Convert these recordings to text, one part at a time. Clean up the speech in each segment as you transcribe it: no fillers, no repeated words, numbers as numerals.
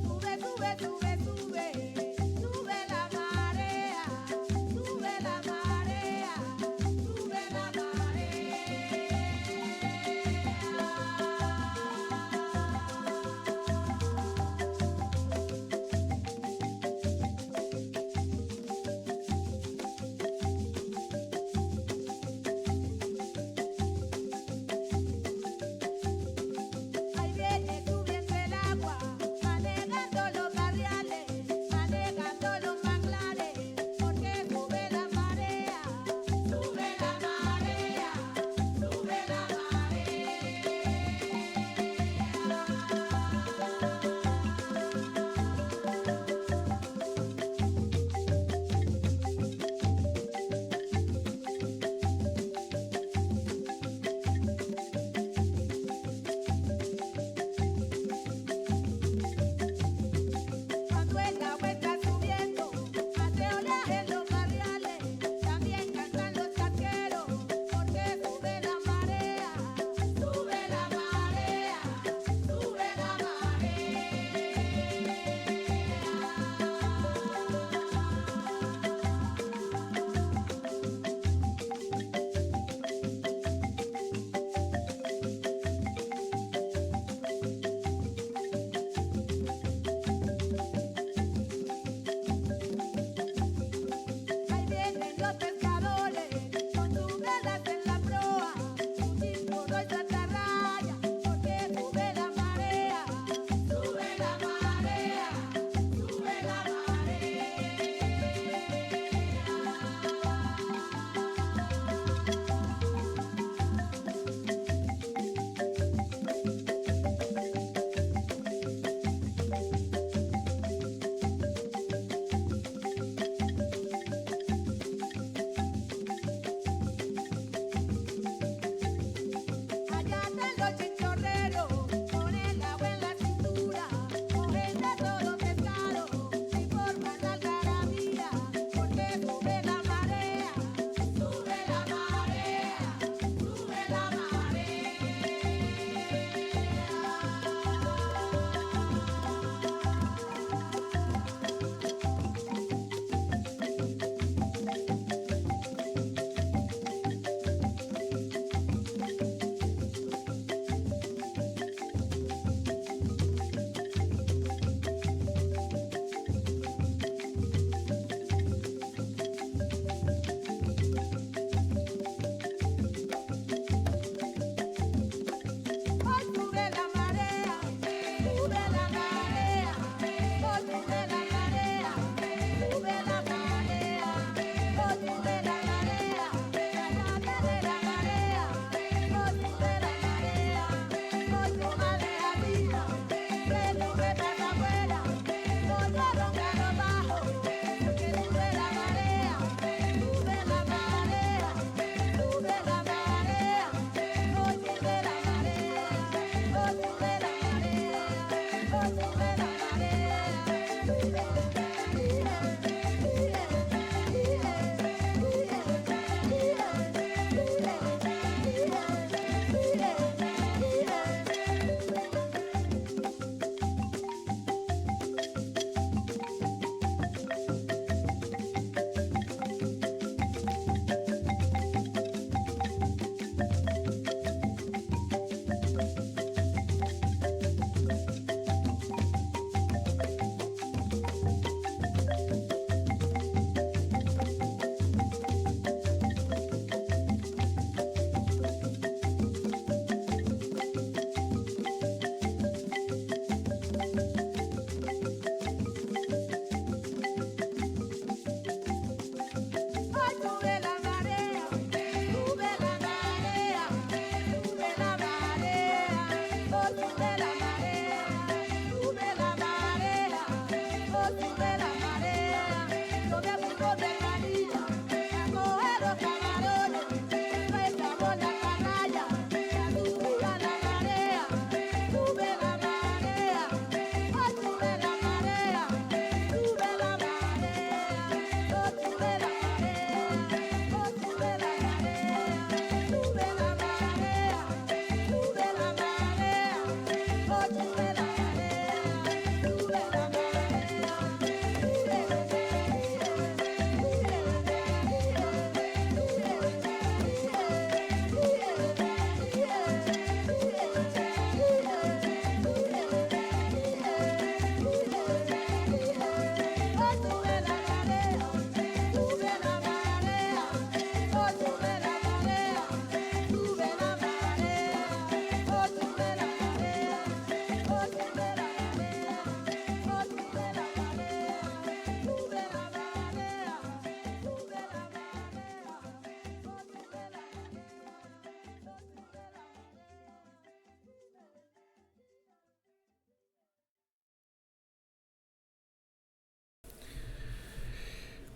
Sube, sube, sube, sube la marea,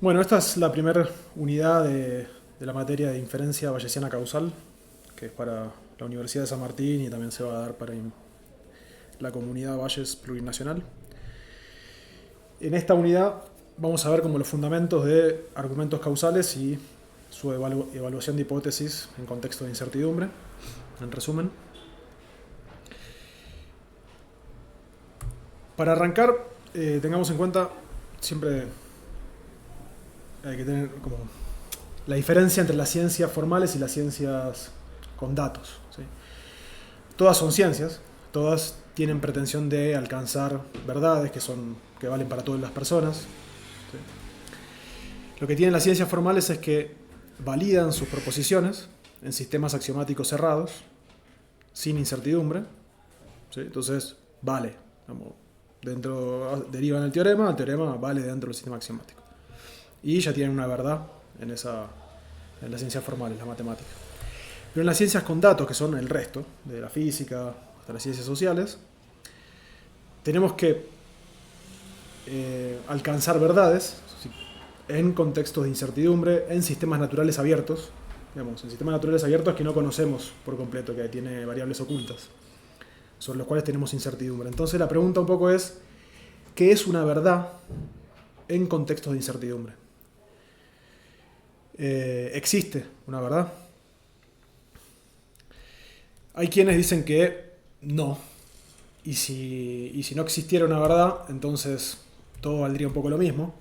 Bueno, esta es la primera unidad de la materia de inferencia bayesiana causal, que es para la Universidad de San Martín y también se va a dar para la comunidad Bayes plurinacional. En esta unidad vamos a ver como los fundamentos de argumentos causales y su evaluación de hipótesis en contexto de incertidumbre, en resumen. Para arrancar, tengamos en cuenta, siempre hay que tener como la diferencia entre las ciencias formales y las ciencias con datos, ¿sí? Todas son ciencias, todas tienen pretensión de alcanzar verdades que valen para todas las personas, ¿sí? Lo que tienen las ciencias formales es que validan sus proposiciones en sistemas axiomáticos cerrados, sin incertidumbre, ¿sí? Entonces, vale. Derivan el teorema vale dentro del sistema axiomático. Y ya tienen una verdad en las ciencias formales, la matemática. Pero en las ciencias con datos, que son el resto, de la física hasta las ciencias sociales, tenemos que alcanzar verdades en contextos de incertidumbre, en sistemas naturales abiertos, digamos, en sistemas naturales abiertos que no conocemos por completo, que tiene variables ocultas, sobre los cuales tenemos incertidumbre. Entonces la pregunta un poco es, ¿qué es una verdad en contextos de incertidumbre? ¿Existe una verdad? Hay quienes dicen que no. Y si no existiera una verdad, entonces todo valdría un poco lo mismo.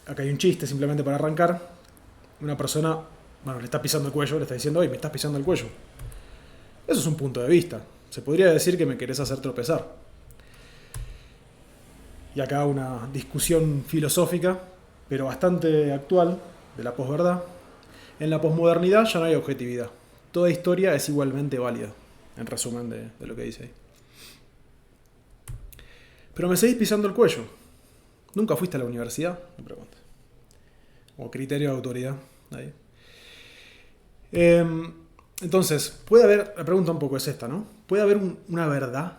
Acá hay un chiste simplemente para arrancar. Una persona, le está pisando el cuello, le está diciendo, oye, me estás pisando el cuello. Eso es un punto de vista. Se podría decir que me querés hacer tropezar. Y acá una discusión filosófica, pero bastante actual, de la posverdad. En la posmodernidad ya no hay objetividad. Toda historia es igualmente válida, en resumen de lo que dice ahí. Pero me seguís pisando el cuello. ¿Nunca fuiste a la universidad? Me pregunta. O criterio de autoridad. Ahí. Entonces, puede haber, la pregunta un poco es esta, ¿no? ¿Puede haber una verdad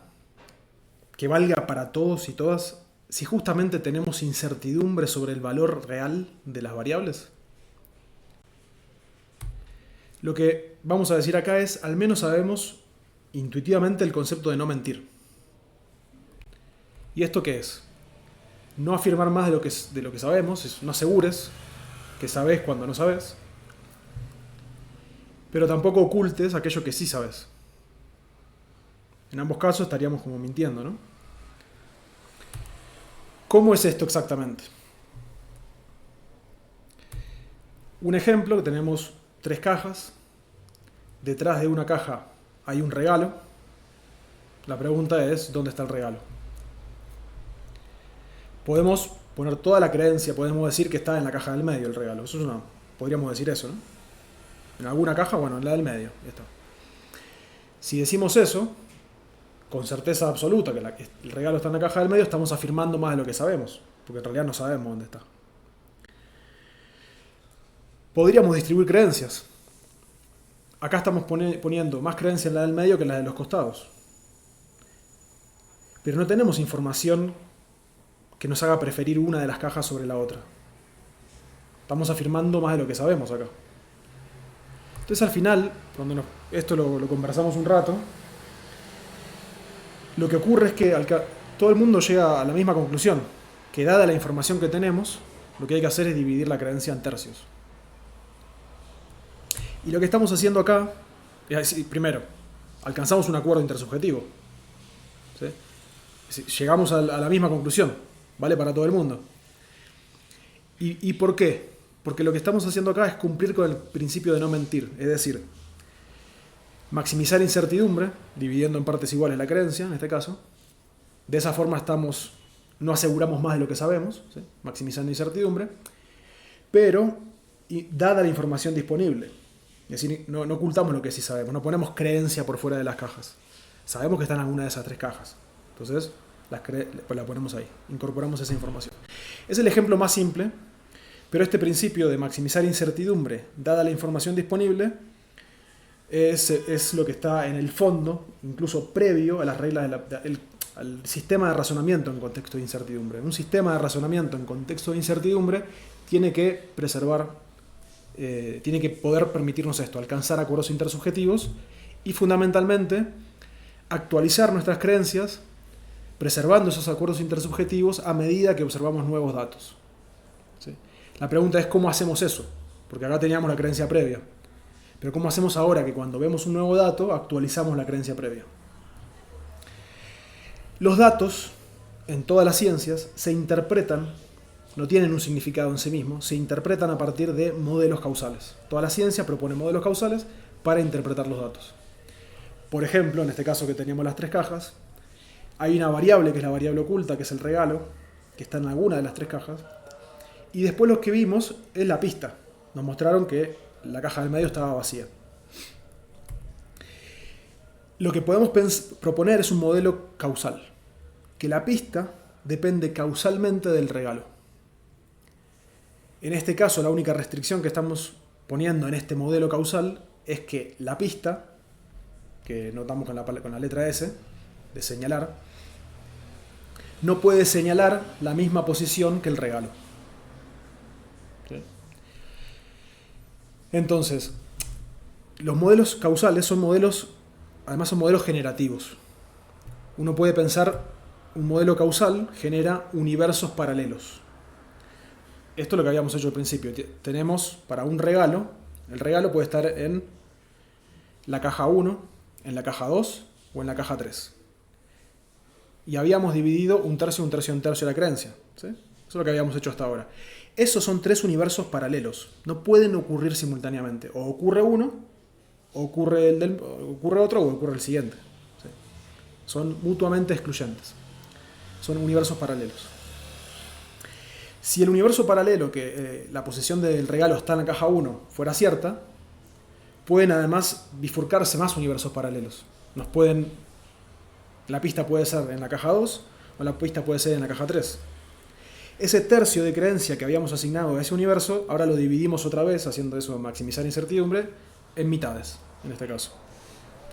que valga para todos y todas si justamente tenemos incertidumbre sobre el valor real de las variables? Lo que vamos a decir acá es, al menos sabemos intuitivamente el concepto de no mentir. ¿Y esto qué es? No afirmar más de lo que sabemos, no asegures que sabes cuando no sabes, pero tampoco ocultes aquello que sí sabes. En ambos casos estaríamos como mintiendo, ¿no? ¿Cómo es esto exactamente? Un ejemplo, que tenemos 3 cajas. Detrás de una caja hay un regalo. La pregunta es, ¿dónde está el regalo? Podemos poner toda la creencia, podemos decir que está en la caja del medio el regalo. Podríamos decir eso, ¿no? En alguna caja, en la del medio. Ya está. Si decimos eso, con certeza absoluta, que el regalo está en la caja del medio, estamos afirmando más de lo que sabemos, porque en realidad no sabemos dónde está. Podríamos distribuir creencias. Acá estamos poniendo más creencia en la del medio que en la de los costados. Pero no tenemos información que nos haga preferir una de las cajas sobre la otra. Estamos afirmando más de lo que sabemos acá. Entonces al final, cuando esto lo conversamos un rato, lo que ocurre es que todo el mundo llega a la misma conclusión, que dada la información que tenemos, lo que hay que hacer es dividir la creencia en tercios. Y lo que estamos haciendo acá es, primero, alcanzamos un acuerdo intersubjetivo. ¿Sí? Llegamos a la misma conclusión, vale para todo el mundo. ¿Y por qué? Porque lo que estamos haciendo acá es cumplir con el principio de no mentir, es decir, maximizar incertidumbre, dividiendo en partes iguales la creencia, en este caso. De esa forma no aseguramos más de lo que sabemos, ¿sí? Maximizando incertidumbre, pero dada la información disponible. Es decir, no ocultamos lo que sí sabemos, no ponemos creencia por fuera de las cajas. Sabemos que están en alguna de esas 3 cajas. Entonces, la ponemos ahí, incorporamos esa información. Es el ejemplo más simple, pero este principio de maximizar incertidumbre, dada la información disponible, es lo que está en el fondo, incluso previo a las reglas al sistema de razonamiento en contexto de incertidumbre. Un sistema de razonamiento en contexto de incertidumbre tiene que preservar, tiene que poder permitirnos esto, alcanzar acuerdos intersubjetivos y fundamentalmente actualizar nuestras creencias preservando esos acuerdos intersubjetivos a medida que observamos nuevos datos. ¿Sí? La pregunta es cómo hacemos eso, porque acá teníamos la creencia previa. Pero ¿cómo hacemos ahora que cuando vemos un nuevo dato actualizamos la creencia previa? Los datos, en todas las ciencias, se interpretan, no tienen un significado en sí mismos, se interpretan a partir de modelos causales. Toda la ciencia propone modelos causales para interpretar los datos. Por ejemplo, en este caso que teníamos las 3 cajas, hay una variable que es la variable oculta, que es el regalo, que está en alguna de las 3 cajas. Y después lo que vimos es la pista. Nos mostraron que la caja del medio estaba vacía. Lo que podemos proponer es un modelo causal, que la pista depende causalmente del regalo. En este caso, la única restricción que estamos poniendo en este modelo causal es que la pista, que notamos con la letra S, de señalar, no puede señalar la misma posición que el regalo. ¿Sí? Entonces, los modelos causales son modelos, además son modelos generativos. Uno puede pensar, un modelo causal genera universos paralelos. Esto es lo que habíamos hecho al principio. Tenemos para un regalo, el regalo puede estar en la caja 1, en la caja 2 o en la caja 3. Y habíamos dividido un tercio, un tercio, un tercio de la creencia. ¿Sí? Eso es lo que habíamos hecho hasta ahora. Esos son 3 universos paralelos. No pueden ocurrir simultáneamente. O ocurre uno, o ocurre otro, o ocurre el siguiente. ¿Sí? Son mutuamente excluyentes. Son universos paralelos. Si el universo paralelo, que la posición del regalo está en la caja 1, fuera cierta, pueden además bifurcarse más universos paralelos. La pista puede ser en la caja 2 o la pista puede ser en la caja 3. Ese tercio de creencia que habíamos asignado a ese universo, ahora lo dividimos otra vez, haciendo eso maximizar incertidumbre, en mitades, en este caso,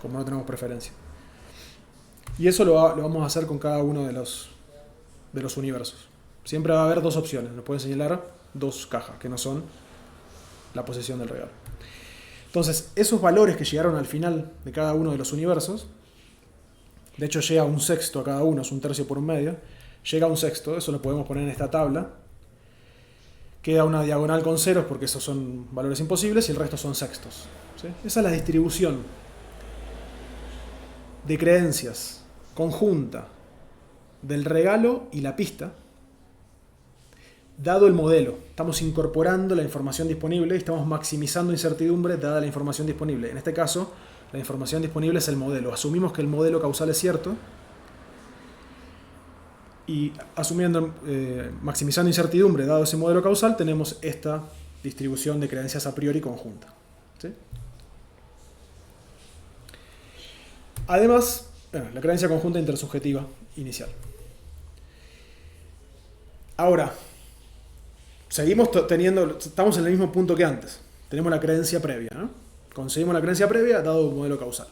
como no tenemos preferencia. Y eso lo vamos a hacer con cada uno de los universos. Siempre va a haber 2 opciones, nos pueden señalar 2 cajas, que no son la posición del regalo. Entonces, esos valores que llegaron al final de cada uno de los universos, de hecho llega a un sexto a cada uno, es un tercio por un medio, llega a un sexto, eso lo podemos poner en esta tabla, queda una diagonal con ceros porque esos son valores imposibles y el resto son sextos. ¿Sí? Esa es la distribución de creencias conjunta del regalo y la pista, dado el modelo. Estamos incorporando la información disponible y estamos maximizando incertidumbre dada la información disponible. En este caso, la información disponible es el modelo. Asumimos que el modelo causal es cierto y maximizando incertidumbre dado ese modelo causal, tenemos esta distribución de creencias a priori conjunta. ¿Sí? Además, la creencia conjunta intersubjetiva inicial. Ahora, estamos en el mismo punto que antes. Tenemos la creencia previa, ¿no? Conseguimos la creencia previa dado un modelo causal.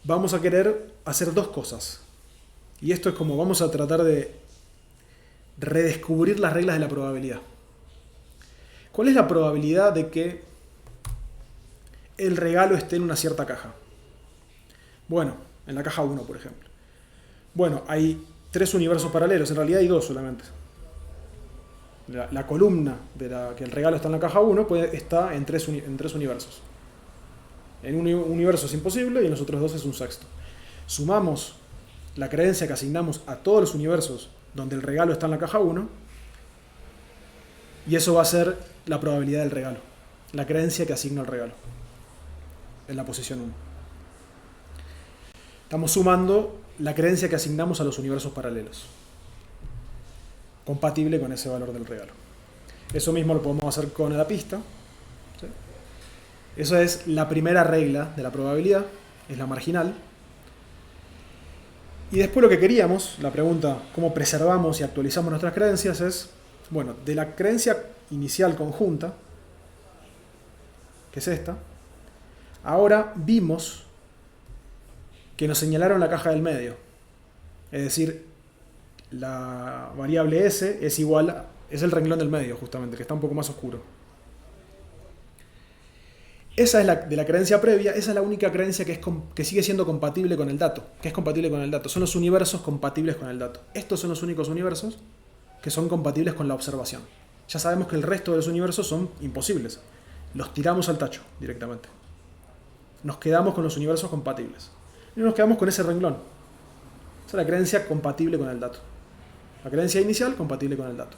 Vamos a querer hacer 2 cosas. Y esto es como vamos a tratar de redescubrir las reglas de la probabilidad. ¿Cuál es la probabilidad de que el regalo esté en una cierta caja? Bueno, en la caja 1, por ejemplo. Bueno, hay 3 universos paralelos, en realidad hay 2 solamente. La columna de que el regalo está en la caja 1 está en tres universos. En un universo es imposible y en los otros 2 es un sexto. Sumamos la creencia que asignamos a todos los universos donde el regalo está en la caja 1 y eso va a ser la probabilidad del regalo. La creencia que asigna el regalo en la posición 1. Estamos sumando la creencia que asignamos a los universos paralelos, compatible con ese valor del regalo. Eso mismo lo podemos hacer con la pista. ¿Sí? Eso es la primera regla de la probabilidad, es la marginal. Y después lo que queríamos, la pregunta cómo preservamos y actualizamos nuestras creencias es, bueno, de la creencia inicial conjunta, que es esta, ahora vimos que nos señalaron la caja del medio. Es decir, la variable S es igual es el renglón del medio, justamente, que está un poco más oscuro. Esa es de la creencia previa, esa es la única creencia que sigue siendo compatible con el dato, que es compatible con el dato. Son los universos compatibles con el dato. Estos son los únicos universos que son compatibles con la observación. Ya sabemos que el resto de los universos son imposibles. Los tiramos al tacho directamente. Nos quedamos con los universos compatibles. Y nos quedamos con ese renglón. Esa es la creencia compatible con el dato. La creencia inicial compatible con el dato.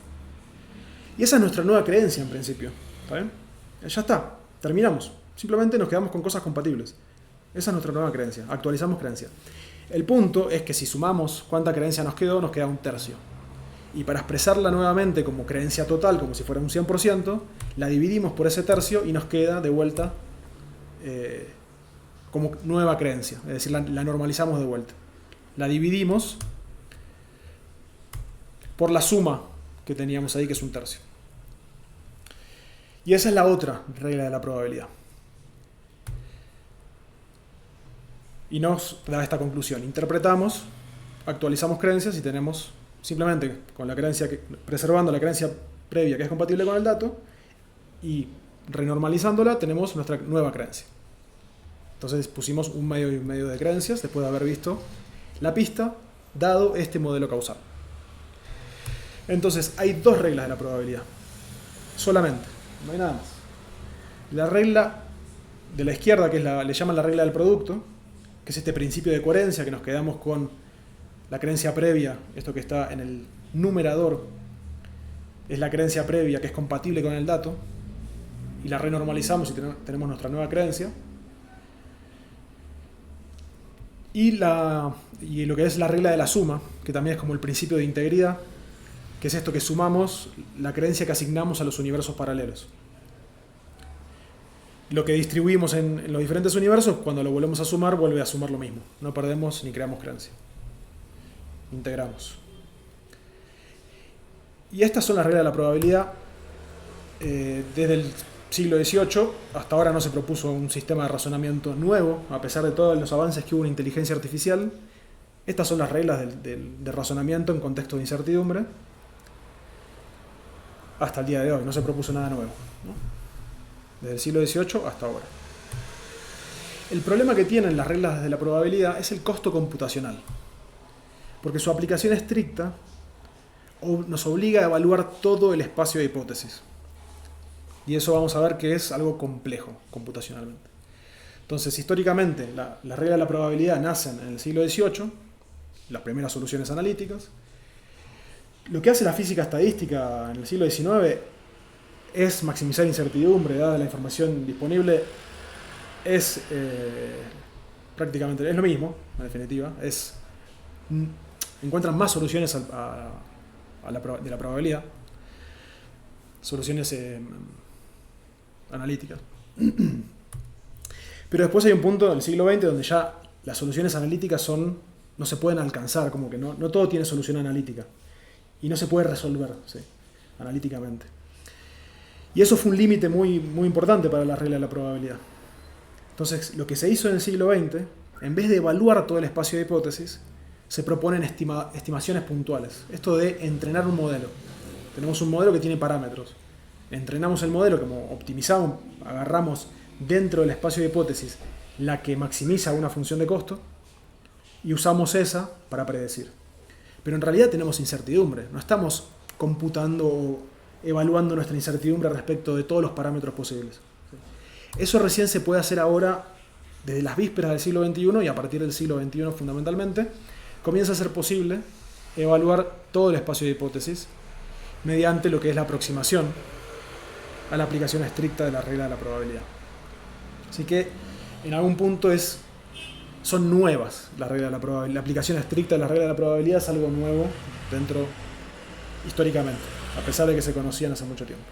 Y esa es nuestra nueva creencia en principio. ¿Está bien? Ya está. Terminamos. Simplemente nos quedamos con cosas compatibles. Esa es nuestra nueva creencia. Actualizamos creencia. El punto es que si sumamos cuánta creencia nos queda 1/3. Y para expresarla nuevamente como creencia total, como si fuera un 100%, la dividimos por ese tercio y nos queda de vuelta como nueva creencia. Es decir, la normalizamos de vuelta. La dividimos por la suma que teníamos ahí, que es 1/3. Y esa es la otra regla de la probabilidad. Y nos da esta conclusión. Interpretamos, actualizamos creencias y tenemos simplemente con la creencia preservando la creencia previa que es compatible con el dato y renormalizándola tenemos nuestra nueva creencia. Entonces pusimos un medio y un medio de creencias después de haber visto la pista dado este modelo causal. Entonces hay dos reglas de la probabilidad. Solamente. No hay nada más. La regla de la izquierda, que le llaman la regla del producto, que es este principio de coherencia, que nos quedamos con la creencia previa, esto que está en el numerador, es la creencia previa que es compatible con el dato, y la renormalizamos y tenemos nuestra nueva creencia. Y lo que es la regla de la suma, que también es como el principio de integridad, que es esto que sumamos la creencia que asignamos a los universos paralelos. Lo que distribuimos en los diferentes universos, cuando lo volvemos a sumar, vuelve a sumar lo mismo. No perdemos ni creamos creencia. Integramos. Y estas son las reglas de la probabilidad. Desde el siglo XVIII hasta ahora no se propuso un sistema de razonamiento nuevo, a pesar de todos los avances que hubo en inteligencia artificial. Estas son las reglas de razonamiento en contexto de incertidumbre. Hasta el día de hoy no se propuso nada nuevo, ¿no? Desde el siglo XVIII hasta ahora. El problema que tienen las reglas de la probabilidad es el costo computacional, porque su aplicación estricta nos obliga a evaluar todo el espacio de hipótesis. Y eso vamos a ver que es algo complejo computacionalmente. Entonces, históricamente, las reglas de la probabilidad nacen en el siglo XVIII, las primeras soluciones analíticas. Lo que hace la física estadística en el siglo XIX es maximizar incertidumbre, dada la información disponible. Es prácticamente es lo mismo, en definitiva. Encuentran más soluciones de la probabilidad, soluciones analíticas. Pero después hay un punto en el siglo XX donde ya las soluciones analíticas no se pueden alcanzar, como que no todo tiene solución analítica. Y no se puede resolver, ¿sí?, analíticamente. Y eso fue un límite muy, muy importante para la regla de la probabilidad. Entonces, lo que se hizo en el siglo XX, en vez de evaluar todo el espacio de hipótesis, se proponen estimaciones puntuales. Esto de entrenar un modelo. Tenemos un modelo que tiene parámetros. Entrenamos el modelo, como optimizamos, agarramos dentro del espacio de hipótesis la que maximiza una función de costo y usamos esa para predecir. Pero en realidad tenemos incertidumbre. No estamos computando o evaluando nuestra incertidumbre respecto de todos los parámetros posibles. Eso recién se puede hacer ahora desde las vísperas del siglo XXI y a partir del siglo XXI fundamentalmente comienza a ser posible evaluar todo el espacio de hipótesis mediante lo que es la aproximación a la aplicación estricta de la regla de la probabilidad. Así que en algún punto son nuevas las reglas de la probabilidad. La aplicación estricta de la regla de la probabilidad es algo nuevo históricamente, a pesar de que se conocían hace mucho tiempo.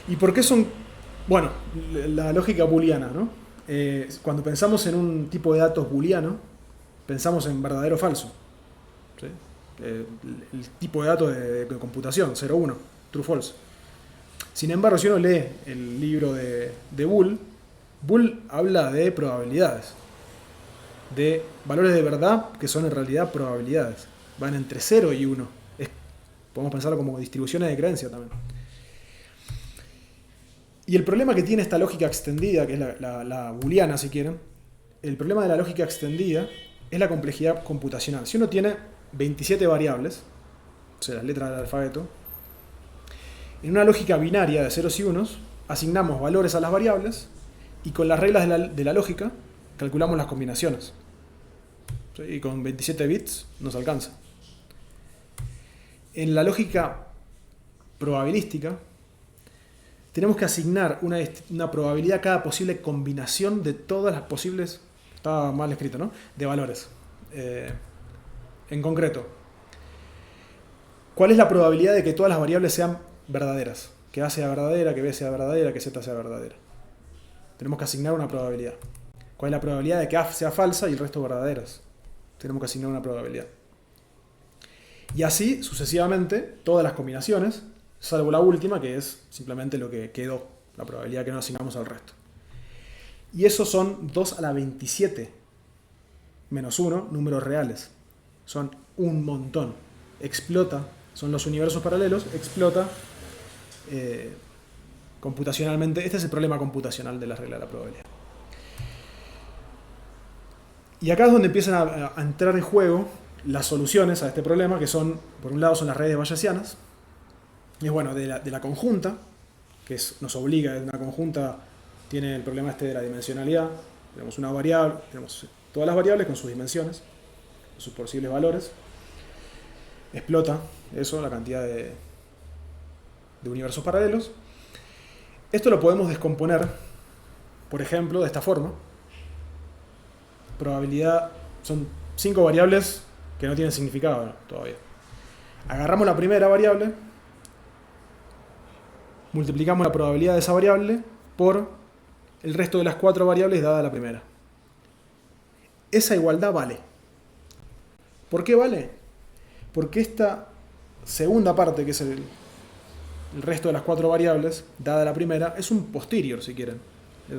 ¿Y por qué son? Bueno, la lógica booleana, ¿no? Cuando pensamos en un tipo de datos booleano, pensamos en verdadero o falso, ¿sí? El tipo de datos de computación, 0-1, true-false. Sin embargo, si uno lee el libro de Boole habla de probabilidades. de valores de verdad que son en realidad probabilidades. Van entre 0 y 1. Podemos pensarlo como distribuciones de creencia también. Y el problema que tiene esta lógica extendida, que es la booleana si quieren, el problema de la lógica extendida es la complejidad computacional. Si uno tiene 27 variables, o sea, las letras del alfabeto, en una lógica binaria de ceros y unos, asignamos valores a las variables y con las reglas de la lógica calculamos las combinaciones. ¿Sí? Y con 27 bits nos alcanza. En la lógica probabilística, tenemos que asignar una probabilidad a cada posible combinación de todas las posibles, está mal escrito, ¿no?, de valores. En concreto, ¿cuál es la probabilidad de que todas las variables sean verdaderas? Que A sea verdadera, que B sea verdadera, que Z sea verdadera. Tenemos que asignar una probabilidad. ¿Cuál es la probabilidad de que A sea falsa y el resto verdaderas? Tenemos que asignar una probabilidad. Y así, sucesivamente, todas las combinaciones, salvo la última, que es simplemente lo que quedó, la probabilidad que no asignamos al resto. Y esos son 2 a la 27 menos 1 números reales. Son un montón. Explota, son los universos paralelos, explota computacionalmente. Este es el problema computacional de la regla de la probabilidad. Y acá es donde empiezan a entrar en juego las soluciones a este problema, que son, por un lado, son las redes bayesianas. Y es bueno, de la conjunta, que nos obliga, una conjunta tiene el problema de la dimensionalidad. Tenemos una variable, tenemos todas las variables con sus dimensiones, con sus posibles valores. Explota eso, la cantidad de universos paralelos. Esto lo podemos descomponer, por ejemplo, de esta forma. Probabilidad, son 5 variables que no tienen significado todavía. Agarramos la primera variable, multiplicamos la probabilidad de esa variable por el resto de las 4 variables dada la primera. Esa igualdad vale. ¿Por qué vale? Porque esta segunda parte, que es el resto de las 4 variables, dada la primera, es un posterior, si quieren. Es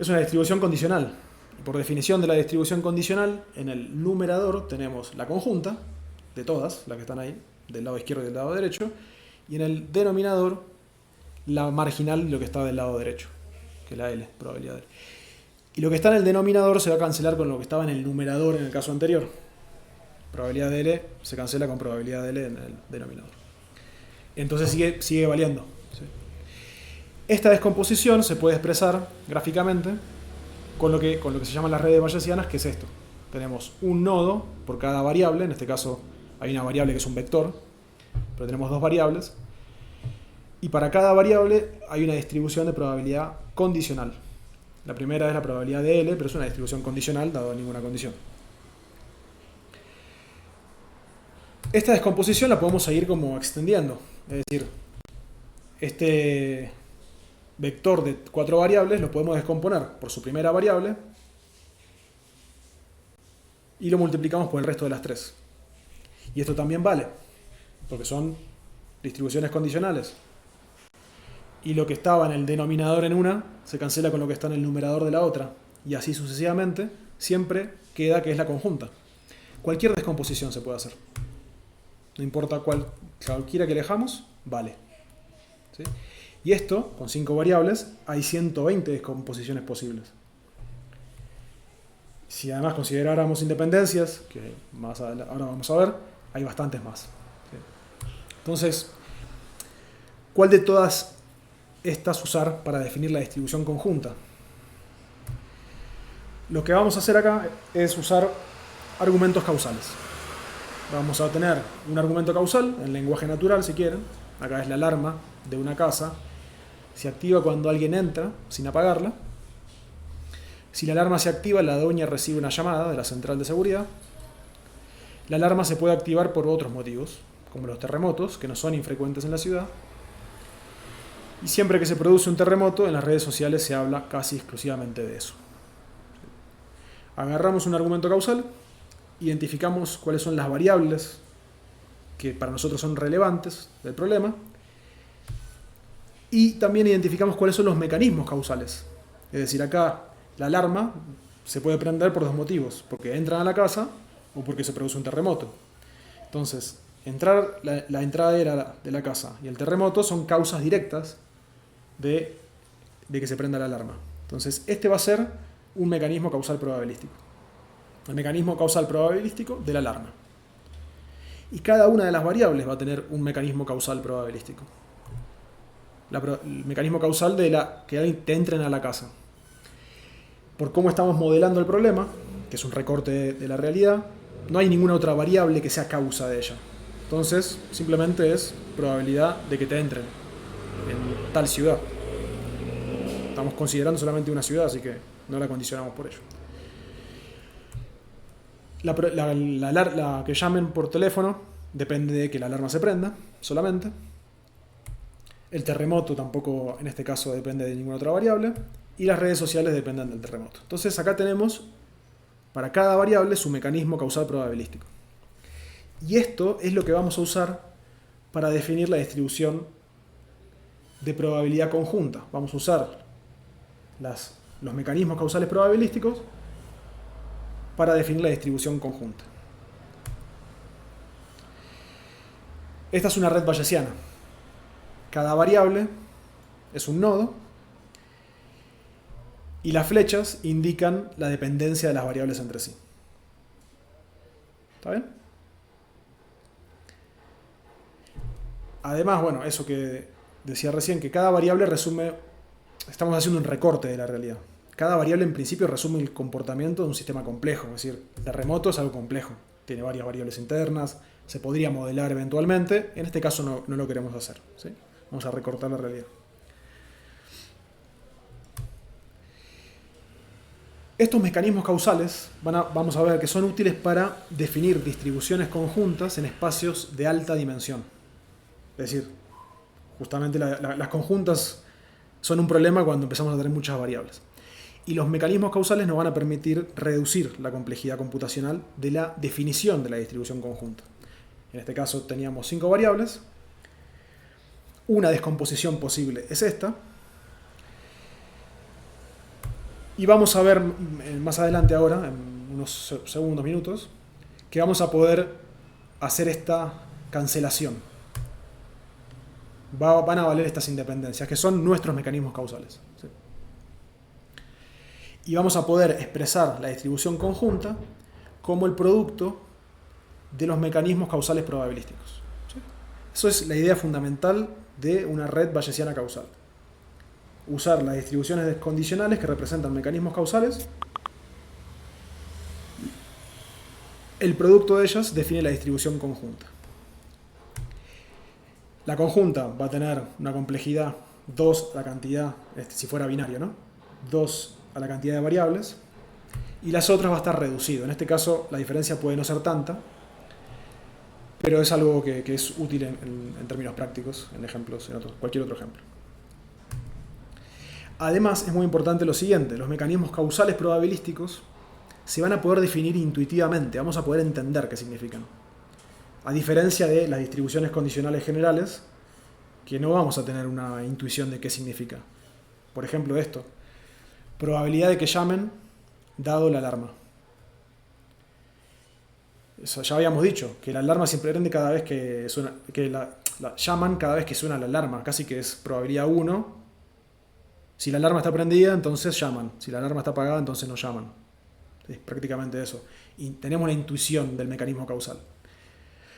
una distribución condicional. Por definición de la distribución condicional, en el numerador tenemos la conjunta de todas, las que están ahí, del lado izquierdo y del lado derecho, y en el denominador la marginal, lo que está del lado derecho, que es la L, probabilidad de L. Y lo que está en el denominador se va a cancelar con lo que estaba en el numerador en el caso anterior. Probabilidad de L se cancela con probabilidad de L en el denominador. Entonces sigue valiendo. ¿Sí? Esta descomposición se puede expresar gráficamente con lo que se llaman las redes bayesianas, que es esto. Tenemos un nodo por cada variable, en este caso hay una variable que es un vector, pero tenemos 2 variables, y para cada variable hay una distribución de probabilidad condicional. La primera es la probabilidad de L, pero es una distribución condicional dado ninguna condición. Esta descomposición la podemos seguir como extendiendo, es decir, este vector de 4 variables lo podemos descomponer por su primera variable y lo multiplicamos por el resto de las 3. Y esto también vale, porque son distribuciones condicionales. Y lo que estaba en el denominador en una se cancela con lo que está en el numerador de la otra. Y así sucesivamente, siempre queda que es la conjunta. Cualquier descomposición se puede hacer. No importa cualquiera que elijamos, vale. ¿Sí? Y esto, con 5 variables, hay 120 descomposiciones posibles. Si además consideráramos independencias, que ahora vamos a ver, hay bastantes más. ¿Sí? Entonces, ¿cuál de todas estas usar para definir la distribución conjunta? Lo que vamos a hacer acá es usar argumentos causales. Vamos a tener un argumento causal, en lenguaje natural si quieren. Acá es la alarma de una casa. Se activa cuando alguien entra sin apagarla. Si la alarma se activa, la dueña recibe una llamada de la central de seguridad. La alarma se puede activar por otros motivos, como los terremotos, que no son infrecuentes en la ciudad. Y siempre que se produce un terremoto, en las redes sociales se habla casi exclusivamente de eso. Agarramos un argumento causal, identificamos cuáles son las variables que para nosotros son relevantes del problema, Y también identificamos cuáles son los mecanismos causales. Es decir, acá la alarma se puede prender por dos motivos, porque entran a la casa o porque se produce un terremoto. Entonces, la entrada de la casa y el terremoto son causas directas de que se prenda la alarma. Entonces, este va a ser un mecanismo causal probabilístico. El mecanismo causal probabilístico de la alarma. Y cada una de las variables va a tener un mecanismo causal probabilístico. El mecanismo causal de que te entren a la casa. Por cómo estamos modelando el problema, que es un recorte de la realidad, no hay ninguna otra variable que sea causa de ella. Entonces, simplemente es probabilidad de que te entren en tal ciudad. Estamos considerando solamente una ciudad, así que no la condicionamos por ello. La que llamen por teléfono depende de que la alarma se prenda, solamente. El terremoto tampoco, en este caso, depende de ninguna otra variable. Y las redes sociales dependen del terremoto. Entonces acá tenemos, para cada variable, su mecanismo causal probabilístico. Y esto es lo que vamos a usar para definir la distribución de probabilidad conjunta. Vamos a usar los mecanismos causales probabilísticos para definir la distribución conjunta. Esta es una red bayesiana. Cada variable es un nodo y las flechas indican la dependencia de las variables entre sí. ¿Está bien? Además, bueno, eso que decía recién, que cada variable resume, estamos haciendo un recorte de la realidad. Cada variable en principio resume el comportamiento de un sistema complejo, es decir, el terremoto es algo complejo, tiene varias variables internas, se podría modelar eventualmente, en este caso no lo queremos hacer, ¿sí? Vamos a recortar la realidad. Estos mecanismos causales vamos a ver que son útiles para definir distribuciones conjuntas en espacios de alta dimensión. Es decir, justamente las conjuntas son un problema cuando empezamos a tener muchas variables. Y los mecanismos causales nos van a permitir reducir la complejidad computacional de la definición de la distribución conjunta. En este caso teníamos 5 variables. Una descomposición posible es esta. Y vamos a ver más adelante ahora, en unos segundos, minutos, que vamos a poder hacer esta cancelación. Van a valer estas independencias, que son nuestros mecanismos causales. ¿Sí? Y vamos a poder expresar la distribución conjunta como el producto de los mecanismos causales probabilísticos. ¿Sí? Eso es la idea fundamental de una red bayesiana causal. Usar las distribuciones condicionales que representan mecanismos causales. El producto de ellas define la distribución conjunta. La conjunta va a tener una complejidad 2 a la cantidad, si fuera binario, ¿no? 2 a la cantidad de variables. Y las otras va a estar reducido. En este caso la diferencia puede no ser tanta, pero es algo que es útil en términos prácticos, en ejemplos, en cualquier otro ejemplo. Además, es muy importante lo siguiente, los mecanismos causales probabilísticos se van a poder definir intuitivamente, vamos a poder entender qué significan. A diferencia de las distribuciones condicionales generales, que no vamos a tener una intuición de qué significa. Por ejemplo, esto, probabilidad de que llamen dado la alarma. Eso ya habíamos dicho, que la alarma siempre prende cada vez que suena, que llaman cada vez que suena la alarma, casi que es probabilidad 1. Si la alarma está prendida, entonces llaman. Si la alarma está apagada, entonces no llaman. Es prácticamente eso. Y tenemos una intuición del mecanismo causal.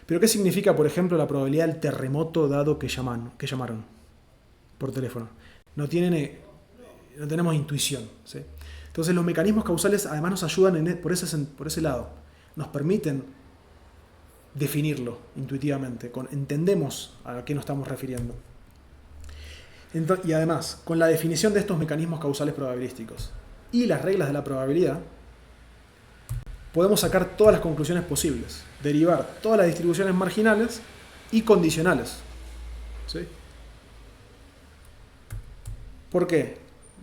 Pero ¿qué significa, por ejemplo, la probabilidad del terremoto dado que llamaron por teléfono? No tenemos intuición, ¿sí? Entonces los mecanismos causales además nos ayudan por ese lado. Nos permiten definirlo intuitivamente. Entendemos a qué nos estamos refiriendo. Y además, con la definición de estos mecanismos causales probabilísticos y las reglas de la probabilidad, podemos sacar todas las conclusiones posibles, derivar todas las distribuciones marginales y condicionales. ¿Sí? ¿Por qué?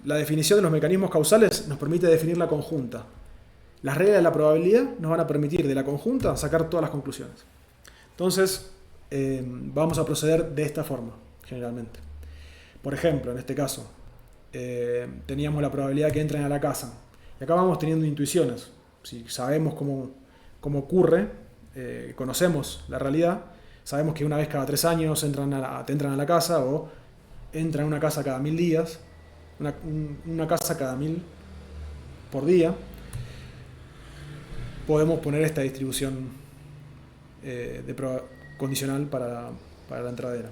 La definición de los mecanismos causales nos permite definir la conjunta. Las reglas de la probabilidad nos van a permitir de la conjunta sacar todas las conclusiones. Entonces, vamos a proceder de esta forma, generalmente. Por ejemplo, en este caso, teníamos la probabilidad que entren a la casa. Y acá vamos teniendo intuiciones. Si sabemos cómo ocurre, conocemos la realidad, sabemos que una vez cada 3 años te entran a la casa, o entran a una casa cada 1000 días, una casa cada 1000 por día. Podemos poner esta distribución condicional para la entradera.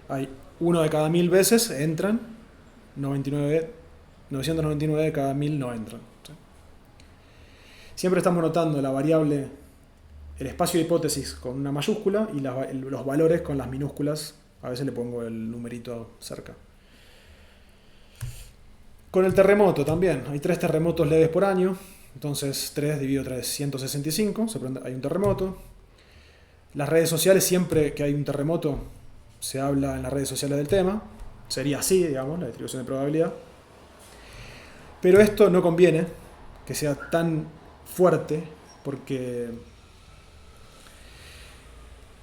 Hay 1 de cada 1000 veces entran, 999 de cada 1000 no entran. ¿Sí? Siempre estamos notando la variable, el espacio de hipótesis con una mayúscula y los valores con las minúsculas. A veces le pongo el numerito cerca. Con el terremoto también. Hay 3 terremotos leves por año. Entonces 3 dividido 3, 165. Hay un terremoto. Las redes sociales, siempre que hay un terremoto, se habla en las redes sociales del tema. Sería así, digamos, la distribución de probabilidad. Pero esto no conviene que sea tan fuerte, porque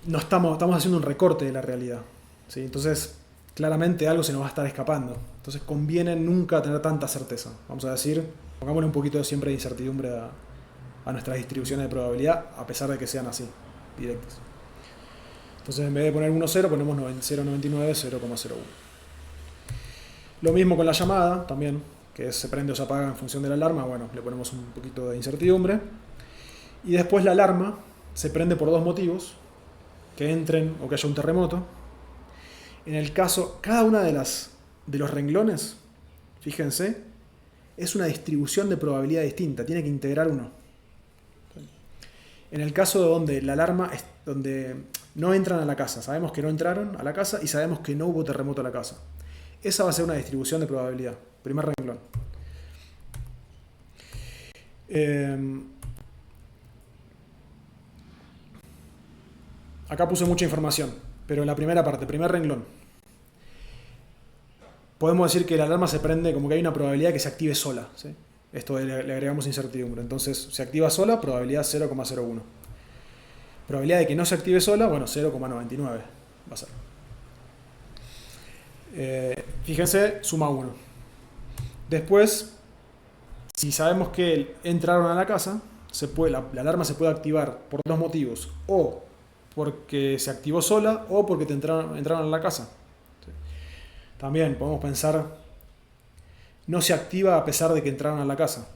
no estamos haciendo un recorte de la realidad, ¿sí? Entonces, claramente algo se nos va a estar escapando. Entonces, conviene nunca tener tanta certeza. Vamos a decir, pongámosle un poquito siempre de incertidumbre a nuestras distribuciones de probabilidad, a pesar de que sean así, directas. Entonces, en vez de poner 1,0, ponemos 0,99, 0,01. Lo mismo con la llamada, también, que se prende o se apaga en función de la alarma. Bueno, le ponemos un poquito de incertidumbre. Y después la alarma se prende por 2 motivos: que entren o que haya un terremoto. En el caso, cada una de los renglones, fíjense, es una distribución de probabilidad distinta, tiene que integrar uno. En el caso donde la alarma es donde no entran a la casa, sabemos que no entraron a la casa y sabemos que no hubo terremoto a la casa. Esa va a ser una distribución de probabilidad, primer renglón. Acá puse mucha información, pero en la primera parte, primer renglón, podemos decir que la alarma se prende como que hay una probabilidad que se active sola, ¿sí? Esto le agregamos incertidumbre. Entonces, se activa sola, probabilidad 0,01. Probabilidad de que no se active sola, bueno, 0,99 va a ser. Fíjense, suma 1. Después, si sabemos que entraron a la casa, la alarma se puede activar por 2 motivos: o porque se activó sola, o porque entraron a la casa. También podemos pensar, no se activa a pesar de que entraron a la casa,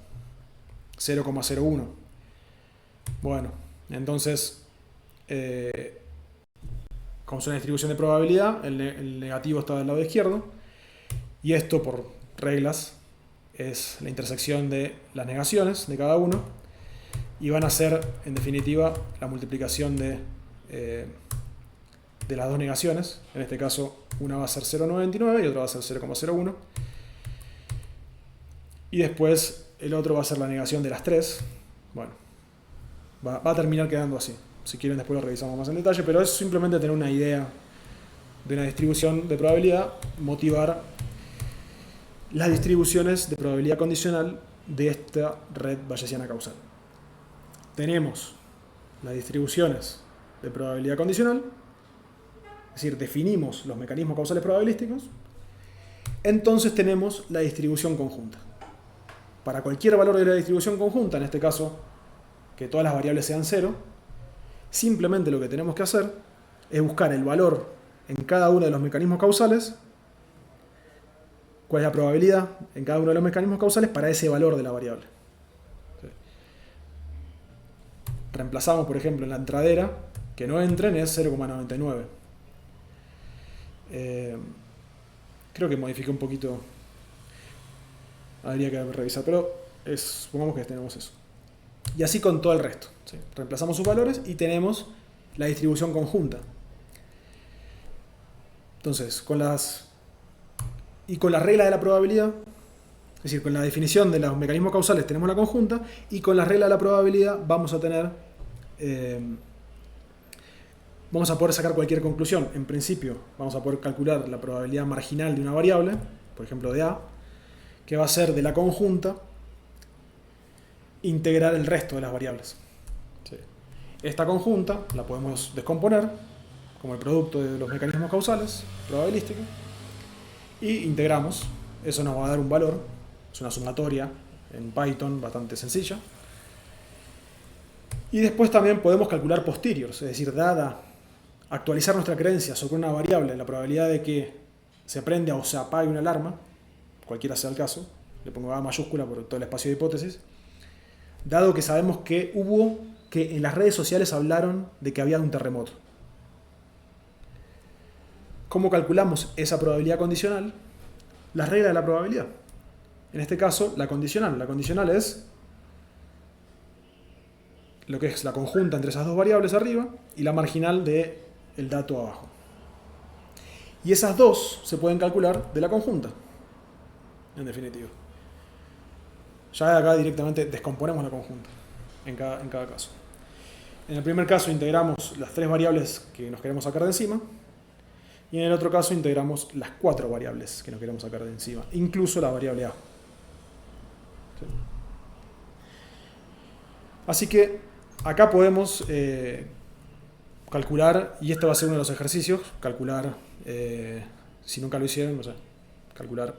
0,01. Bueno, entonces, como es una distribución de probabilidad, el negativo está del lado izquierdo, y esto, por reglas, es la intersección de las negaciones de cada uno, y van a ser, en definitiva, la multiplicación de las 2 negaciones. En este caso, una va a ser 0,99 y otra va a ser 0,01. Y después el otro va a ser la negación de las 3. Bueno, va a terminar quedando así. Si quieren, después lo revisamos más en detalle, pero es simplemente tener una idea de una distribución de probabilidad, motivar las distribuciones de probabilidad condicional de esta red bayesiana causal. Tenemos las distribuciones de probabilidad condicional, es decir, definimos los mecanismos causales probabilísticos. Entonces tenemos la distribución conjunta. Para cualquier valor de la distribución conjunta, en este caso, que todas las variables sean 0, simplemente lo que tenemos que hacer es buscar el valor en cada uno de los mecanismos causales, cuál es la probabilidad en cada uno de los mecanismos causales para ese valor de la variable. ¿Sí? Reemplazamos, por ejemplo, en la entradera, que no entren es 0,99. Creo que modifiqué un poquito, habría que revisar, pero supongamos que tenemos eso. Y así con todo el resto, ¿sí? Reemplazamos sus valores y tenemos la distribución conjunta. Entonces, con la regla de la probabilidad, es decir, con la definición de los mecanismos causales tenemos la conjunta, y con la regla de la probabilidad vamos a poder sacar cualquier conclusión. En principio, vamos a poder calcular la probabilidad marginal de una variable, por ejemplo de A, que va a ser de la conjunta integrar el resto de las variables. Sí. Esta conjunta la podemos descomponer como el producto de los mecanismos causales, probabilística, y integramos. Eso nos va a dar un valor, es una sumatoria en Python bastante sencilla. Y después también podemos calcular posteriors, es decir, actualizar nuestra creencia sobre una variable, la probabilidad de que se prenda o se apague una alarma, cualquiera sea el caso, le pongo A mayúscula por todo el espacio de hipótesis, dado que sabemos que en las redes sociales hablaron de que había un terremoto. ¿Cómo calculamos esa probabilidad condicional? Las reglas de la probabilidad. En este caso, la condicional. La condicional es lo que es la conjunta entre esas dos variables arriba y la marginal del dato abajo. Y esas dos se pueden calcular de la conjunta, en definitiva. Ya de acá directamente descomponemos la conjunta en cada caso. En el primer caso integramos las 3 variables que nos queremos sacar de encima. Y en el otro caso integramos las 4 variables que nos queremos sacar de encima, incluso la variable A. ¿Sí? Así que acá podemos calcular, y este va a ser uno de los ejercicios, calcular, si nunca lo hicieron, no sé, calcular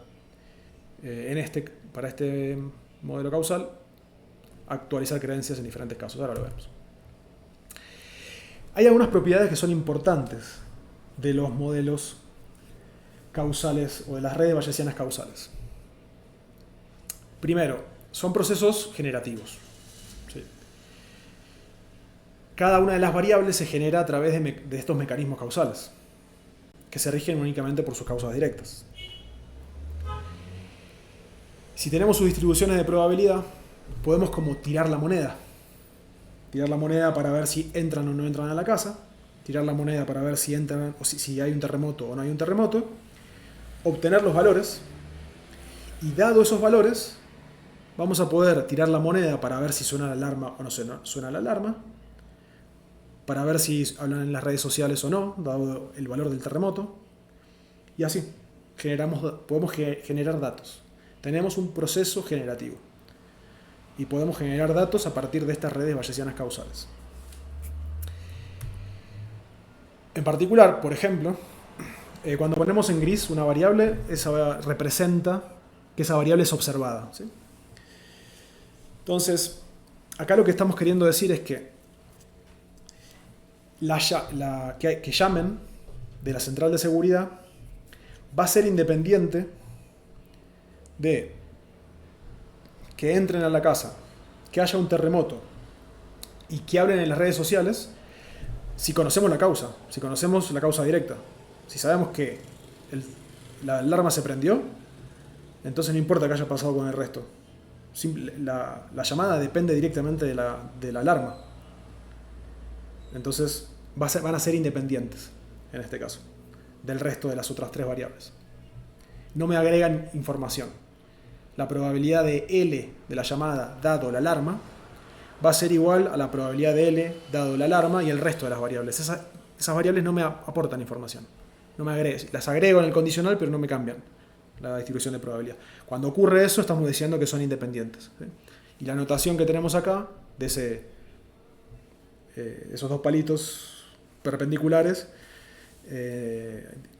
para este modelo causal, actualizar creencias en diferentes casos. Ahora lo vemos. Hay algunas propiedades que son importantes de los modelos causales o de las redes bayesianas causales. Primero, son procesos generativos. ¿Sí? Cada una de las variables se genera a través de estos mecanismos causales, que se rigen únicamente por sus causas directas. Si tenemos sus distribuciones de probabilidad, podemos como tirar la moneda. Tirar la moneda para ver si entran o no entran a la casa. Tirar la moneda para ver si entran o si hay un terremoto o no hay un terremoto, obtener los valores, y dado esos valores, vamos a poder tirar la moneda para ver si suena la alarma o no suena la alarma, para ver si hablan en las redes sociales o no, dado el valor del terremoto, y así podemos generar datos. Tenemos un proceso generativo, y podemos generar datos a partir de estas redes bayesianas causales. En particular, por ejemplo, cuando ponemos en gris una variable, esa representa que esa variable es observada. ¿Sí? Entonces, acá lo que estamos queriendo decir es que que llamen de la central de seguridad va a ser independiente de que entren a la casa, que haya un terremoto y que hablen en las redes sociales. Si conocemos la causa, si conocemos la causa directa, si sabemos que la alarma se prendió, entonces no importa qué haya pasado con el resto. La llamada depende directamente de la alarma. Entonces van a ser independientes, en este caso, del resto de las otras 3 variables. No me agregan información. La probabilidad de L de la llamada dado la alarma va a ser igual a la probabilidad de L dado la alarma y el resto de las variables. Esas variables no me aportan información. Las agrego en el condicional, pero no me cambian la distribución de probabilidad. Cuando ocurre eso, estamos diciendo que son independientes. ¿Sí? Y la notación que tenemos acá, de esos 2 palitos perpendiculares,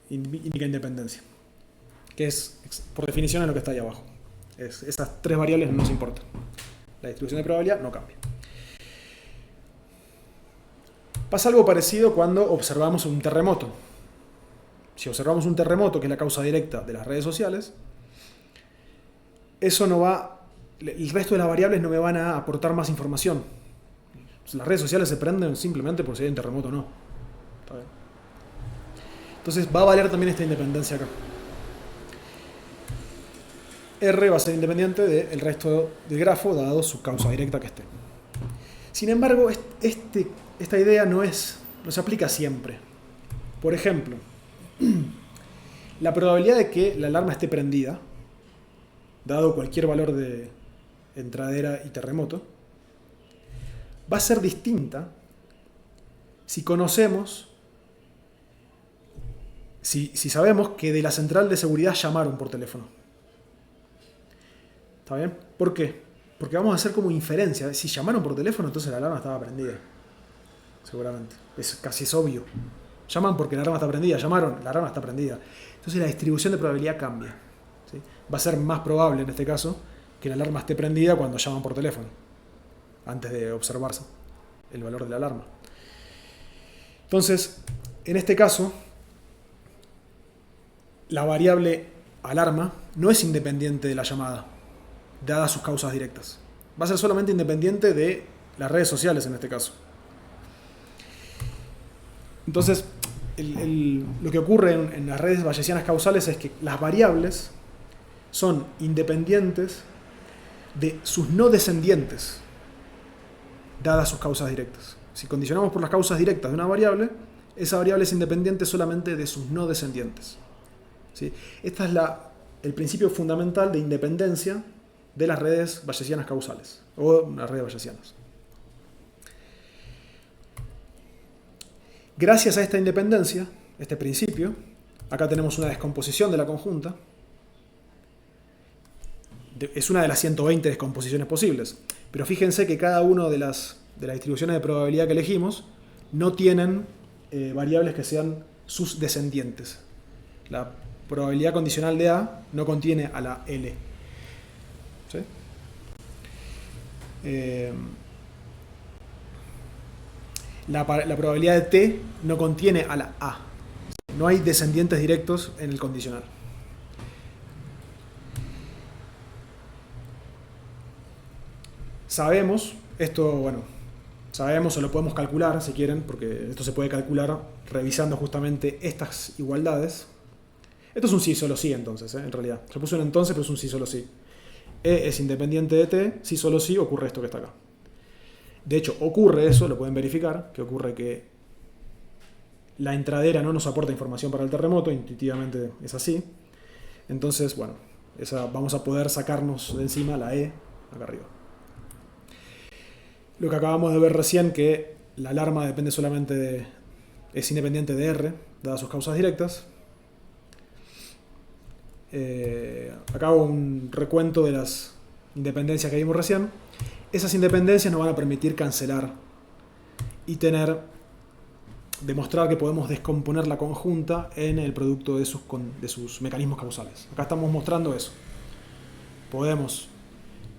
indica independencia. Que es, por definición, es lo que está ahí abajo. Esas 3 variables no nos importan. La distribución de probabilidad no cambia. Pasa algo parecido cuando observamos un terremoto. Si observamos un terremoto, que es la causa directa de las redes sociales, el resto de las variables no me van a aportar más información. Las redes sociales se prenden simplemente por si hay un terremoto o no. ¿Está bien? Entonces va a valer también esta independencia acá. R va a ser independiente del resto del grafo, dado su causa directa que esté. Sin embargo, esta idea no se aplica siempre. Por ejemplo, la probabilidad de que la alarma esté prendida, dado cualquier valor de entradera y terremoto, va a ser distinta si sabemos que de la central de seguridad llamaron por teléfono. ¿Está bien? ¿Por qué? Porque vamos a hacer como inferencia. Si llamaron por teléfono, entonces la alarma estaba prendida. Seguramente. Casi es obvio. Llaman porque la alarma está prendida. Llamaron, la alarma está prendida. Entonces la distribución de probabilidad cambia. ¿Sí? Va a ser más probable en este caso que la alarma esté prendida cuando llaman por teléfono, antes de observarse el valor de la alarma. Entonces, en este caso, la variable alarma no es independiente de la llamada, dadas sus causas directas. Va a ser solamente independiente de las redes sociales en este caso. Entonces, lo que ocurre en las redes bayesianas causales es que las variables son independientes de sus no descendientes, dadas sus causas directas. Si condicionamos por las causas directas de una variable, esa variable es independiente solamente de sus no descendientes. ¿Sí? Este es el principio fundamental de independencia de las redes bayesianas causales, o las redes bayesianas. Gracias a esta independencia, este principio, acá tenemos una descomposición de la conjunta. Es una de las 120 descomposiciones posibles. Pero fíjense que cada una de las distribuciones de probabilidad que elegimos no tienen variables que sean sus descendientes. La probabilidad condicional de A no contiene a la L. ¿Sí? La probabilidad de T no contiene a la A. No hay descendientes directos en el condicional. Sabemos, sabemos o lo podemos calcular si quieren, porque esto se puede calcular revisando justamente estas igualdades. Esto es un sí, solo sí entonces, en realidad. Se puso un entonces, pero es un sí, solo sí. E es independiente de T, sí, solo sí, ocurre esto que está acá. De hecho, ocurre eso, lo pueden verificar, que ocurre que la entradera no nos aporta información para el terremoto, intuitivamente es así. Entonces, bueno, vamos a poder sacarnos de encima la E acá arriba. Lo que acabamos de ver recién, que la alarma depende solamente es independiente de R, dadas sus causas directas. Acá hago un recuento de las independencias que vimos recién. Esas independencias nos van a permitir cancelar y demostrar que podemos descomponer la conjunta en el producto de sus mecanismos causales. Acá estamos mostrando eso. Podemos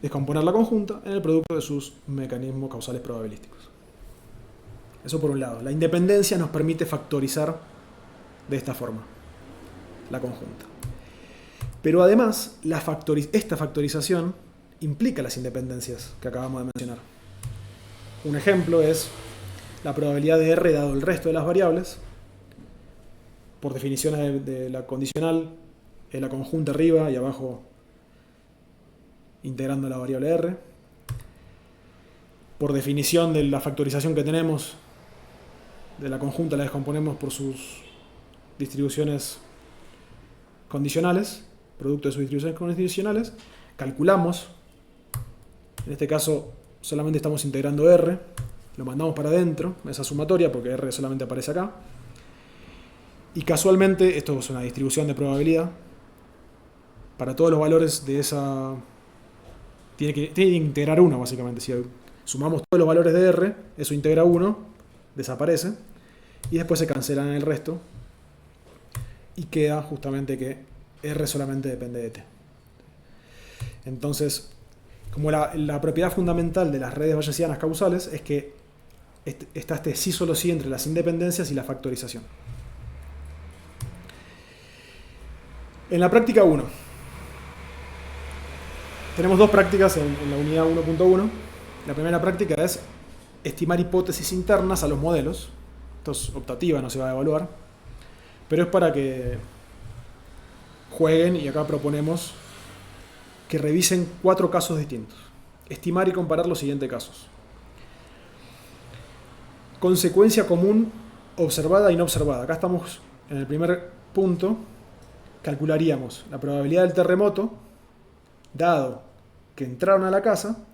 descomponer la conjunta en el producto de sus mecanismos causales probabilísticos. Eso por un lado. La independencia nos permite factorizar de esta forma la conjunta. Pero además, esta factorización implica las independencias que acabamos de mencionar. Un ejemplo es la probabilidad de R dado el resto de las variables. Por definiciones de la condicional, es la conjunta arriba y abajo integrando la variable R. Por definición de la factorización que tenemos de la conjunta, la descomponemos por sus distribuciones condicionales, producto de sus distribuciones condicionales. Calculamos, en este caso solamente estamos integrando R, lo mandamos para adentro, esa sumatoria, porque R solamente aparece acá. Y casualmente, esto es una distribución de probabilidad, para todos los valores de esa... Tiene que integrar 1, básicamente. Si sumamos todos los valores de R, eso integra 1, desaparece, y después se cancelan el resto, y queda justamente que R solamente depende de T. Entonces, como la propiedad fundamental de las redes bayesianas causales es que está este sí solo sí entre las independencias y la factorización. En la práctica 1, tenemos dos prácticas en la unidad 1.1. La primera práctica es estimar hipótesis internas a los modelos. Esto es optativa, no se va a evaluar, pero es para que jueguen, y acá proponemos que revisen 4 casos distintos. Estimar y comparar los siguientes casos. Consecuencia común observada y no observada. Acá estamos en el primer punto. Calcularíamos la probabilidad del terremoto, dado que entraron a la casa,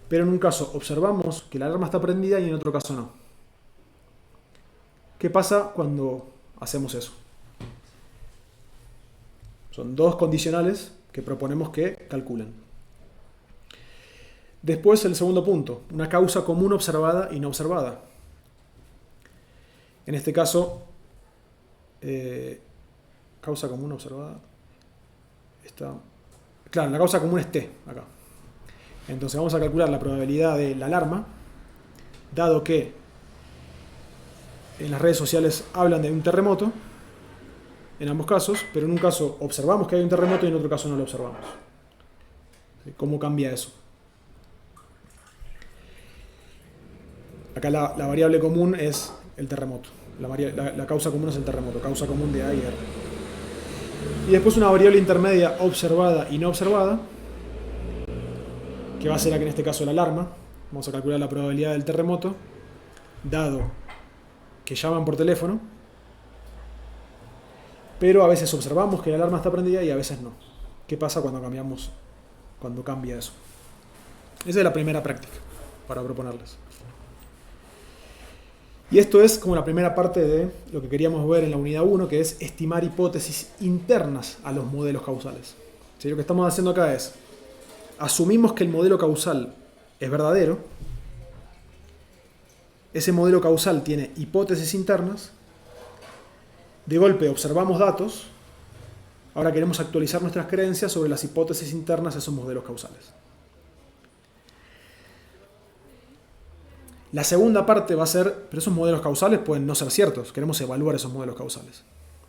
pero en un caso observamos que la alarma está prendida y en otro caso no. ¿Qué pasa cuando hacemos eso? Son dos condicionales que proponemos que calculen. Después el segundo punto, una causa común observada y no observada. En este caso Causa común observada. Claro, la causa común es T, acá. Entonces vamos a calcular la probabilidad de la alarma, dado que en las redes sociales hablan de un terremoto, en ambos casos, pero en un caso observamos que hay un terremoto y en otro caso no lo observamos. ¿Cómo cambia eso? Acá la variable común es el terremoto. La causa común es el terremoto, causa común de A y R. Y después una variable intermedia observada y no observada, que va a ser aquí en este caso la alarma. Vamos a calcular la probabilidad del terremoto, dado que llaman por teléfono, pero a veces observamos que la alarma está prendida y a veces no. ¿Qué pasa cuando cambia eso? Esa es la primera práctica para proponerles. Y esto es como la primera parte de lo que queríamos ver en la unidad 1, que es estimar hipótesis internas a los modelos causales. ¿Sí? Lo que estamos haciendo acá es, asumimos que el modelo causal es verdadero, ese modelo causal tiene hipótesis internas, de golpe observamos datos, ahora queremos actualizar nuestras creencias sobre las hipótesis internas a esos modelos causales. La segunda parte va a ser, pero esos modelos causales pueden no ser ciertos, queremos evaluar esos modelos causales.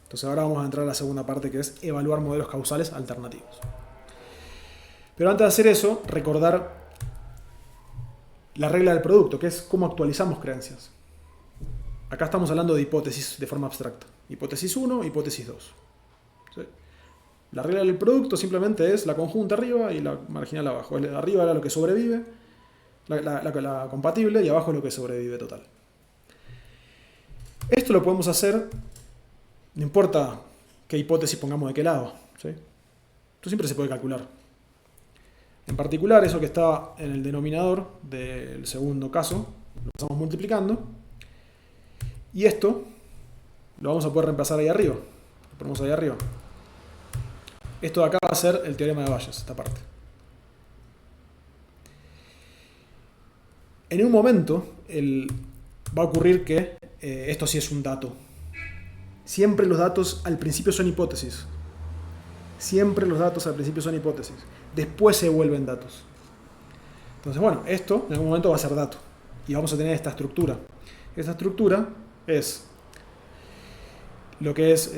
Entonces ahora vamos a entrar a la segunda parte, que es evaluar modelos causales alternativos. Pero antes de hacer eso, recordar la regla del producto, que es cómo actualizamos creencias. Acá estamos hablando de hipótesis de forma abstracta. Hipótesis 1, hipótesis 2. ¿Sí? La regla del producto simplemente es la conjunta arriba y la marginal abajo. Arriba era lo que sobrevive, la compatible, y abajo es lo que sobrevive total. Esto lo podemos hacer, no importa qué hipótesis pongamos de qué lado. ¿Sí? Esto siempre se puede calcular. En particular, eso que está en el denominador del segundo caso, lo estamos multiplicando. Y esto lo vamos a poder reemplazar ahí arriba. Lo ponemos ahí arriba. Esto de acá va a ser el teorema de Bayes, esta parte. En un momento va a ocurrir que esto sí es un dato. Siempre los datos al principio son hipótesis. Siempre los datos al principio son hipótesis. Después se vuelven datos. Entonces, bueno, esto en algún momento va a ser dato. Y vamos a tener esta estructura. Esta estructura es lo que es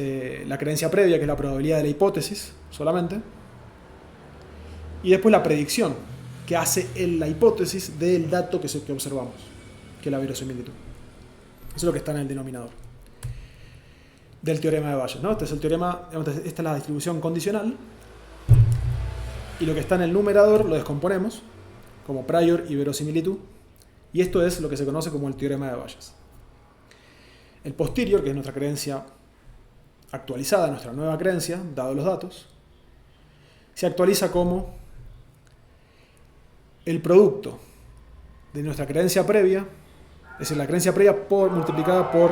la creencia previa, que es la probabilidad de la hipótesis solamente. Y después la predicción, que hace la hipótesis del dato que observamos, que es la verosimilitud. Eso es lo que está en el denominador del teorema de Bayes, ¿no? Este es el teorema, esta es la distribución condicional, y lo que está en el numerador lo descomponemos como prior y verosimilitud, y esto es lo que se conoce como el teorema de Bayes. El posterior, que es nuestra creencia actualizada, nuestra nueva creencia, dado los datos, se actualiza como el producto de nuestra creencia previa, es decir, la creencia previa multiplicada por...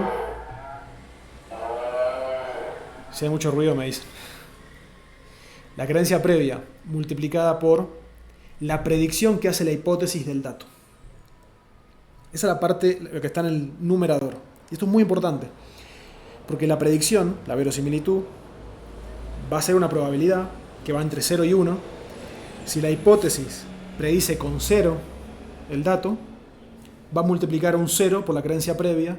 Si hay mucho ruido me dicen. La creencia previa multiplicada por la predicción que hace la hipótesis del dato. Esa es la parte, lo que está en el numerador. Y esto es muy importante, porque la predicción, la verosimilitud, va a ser una probabilidad que va entre 0 y 1. Si la hipótesis predice con 0 el dato, va a multiplicar un 0 por la creencia previa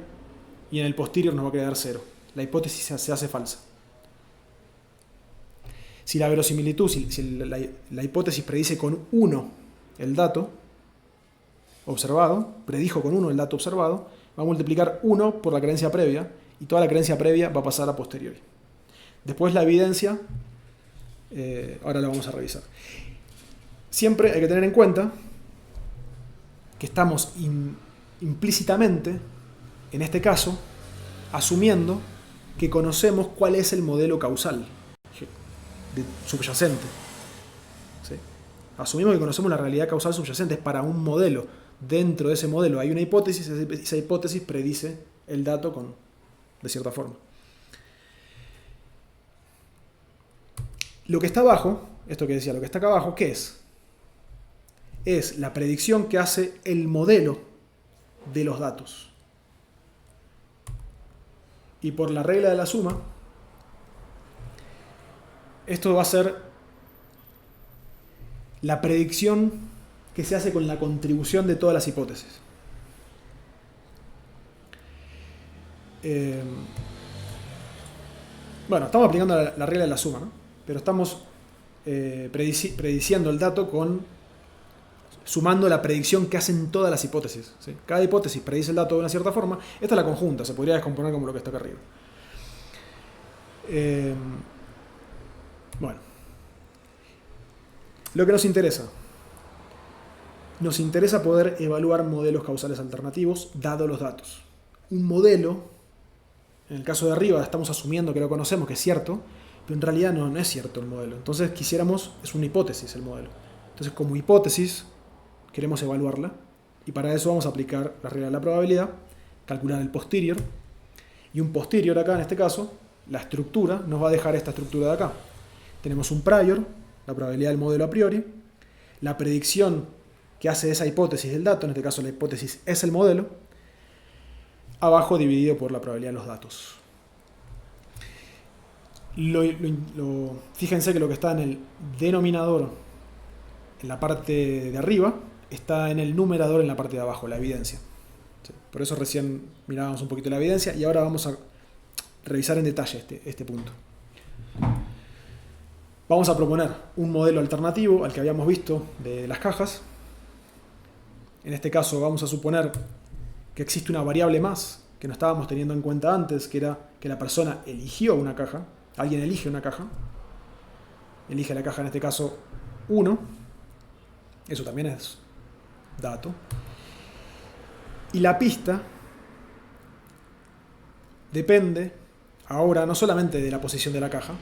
y en el posterior nos va a quedar 0. La hipótesis se hace falsa. Si la verosimilitud, si la hipótesis predice con 1 el dato observado, predijo con 1 el dato observado, va a multiplicar 1 por la creencia previa y toda la creencia previa va a pasar a posteriori. Después la evidencia, ahora la vamos a revisar. Siempre hay que tener en cuenta que estamos implícitamente, en este caso, asumiendo que conocemos cuál es el modelo causal subyacente. ¿Sí? Asumimos que conocemos la realidad causal subyacente, es para un modelo. Dentro de ese modelo hay una hipótesis, esa hipótesis predice el dato de cierta forma. Lo que está abajo, esto que decía, lo que está acá abajo, ¿qué es? Es la predicción que hace el modelo de los datos. Y por la regla de la suma, Esto va a ser la predicción que se hace con la contribución de todas las hipótesis. Bueno, estamos aplicando la regla de la suma, ¿no? Pero estamos prediciendo el dato sumando la predicción que hacen todas las hipótesis, ¿sí? Cada hipótesis predice el dato de una cierta forma. Esta es la conjunta, se podría descomponer como lo que está acá arriba. Bueno, lo que nos interesa poder evaluar modelos causales alternativos dado los datos. Un modelo, en el caso de arriba estamos asumiendo que lo conocemos, que es cierto, pero en realidad no es cierto el modelo. Entonces es una hipótesis el modelo. Entonces como hipótesis queremos evaluarla y para eso vamos a aplicar la regla de la probabilidad, calcular el posterior, y un posterior acá en este caso, la estructura nos va a dejar esta estructura de acá. Tenemos un prior, la probabilidad del modelo a priori, la predicción que hace esa hipótesis del dato, en este caso la hipótesis es el modelo, abajo dividido por la probabilidad de los datos. Fíjense que lo que está en el denominador, en la parte de arriba, está en el numerador en la parte de abajo, la evidencia. ¿Sí? Por eso recién mirábamos un poquito la evidencia y ahora vamos a revisar en detalle este punto. Vamos a proponer un modelo alternativo al que habíamos visto de las cajas. En este caso vamos a suponer que existe una variable más que no estábamos teniendo en cuenta antes, que era que la persona eligió una caja. Alguien elige una caja. Elige la caja, en este caso, 1. Eso también es dato. Y la pista depende ahora no solamente de la posición de la caja,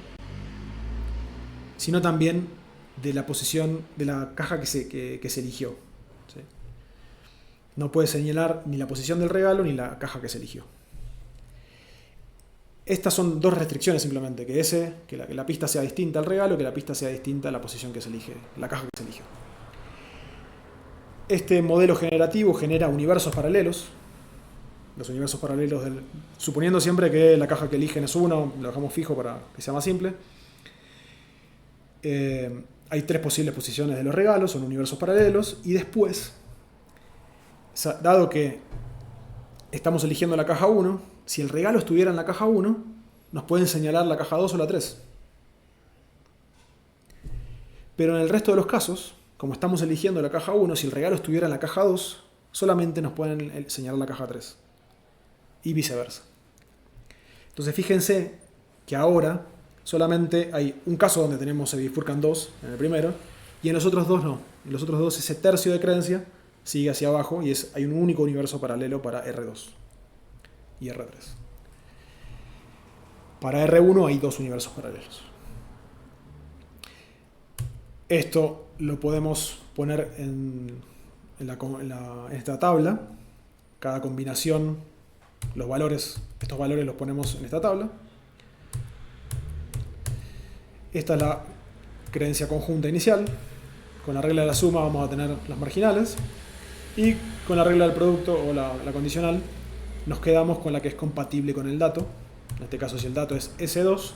sino también de la posición de la caja que se eligió. ¿Sí? No puede señalar ni la posición del regalo ni la caja que se eligió. Estas son dos restricciones simplemente, que la pista sea distinta al regalo, que la pista sea distinta a la posición que se elige, la caja que se eligió. Este modelo generativo genera universos paralelos. Los universos paralelos, suponiendo siempre que la caja que eligen es 1, lo dejamos fijo para que sea más simple. Hay 3 posibles posiciones de los regalos, son universos paralelos, y después, dado que estamos eligiendo la caja 1, si el regalo estuviera en la caja 1, nos pueden señalar la caja 2 o la 3. Pero en el resto de los casos, como estamos eligiendo la caja 1, si el regalo estuviera en la caja 2, solamente nos pueden señalar la caja 3. Y viceversa. Entonces fíjense que ahora solamente hay un caso donde se bifurcan 2 en el primero, y en los otros 2 no. En los otros 2 ese tercio de creencia sigue hacia abajo y hay un único universo paralelo para R2 y R3. Para R1 hay 2 universos paralelos. Esto lo podemos poner en esta tabla. Cada combinación, estos valores los ponemos en esta tabla. Esta es la creencia conjunta inicial. Con la regla de la suma vamos a tener las marginales. Y con la regla del producto o la condicional nos quedamos con la que es compatible con el dato. En este caso, si el dato es S2,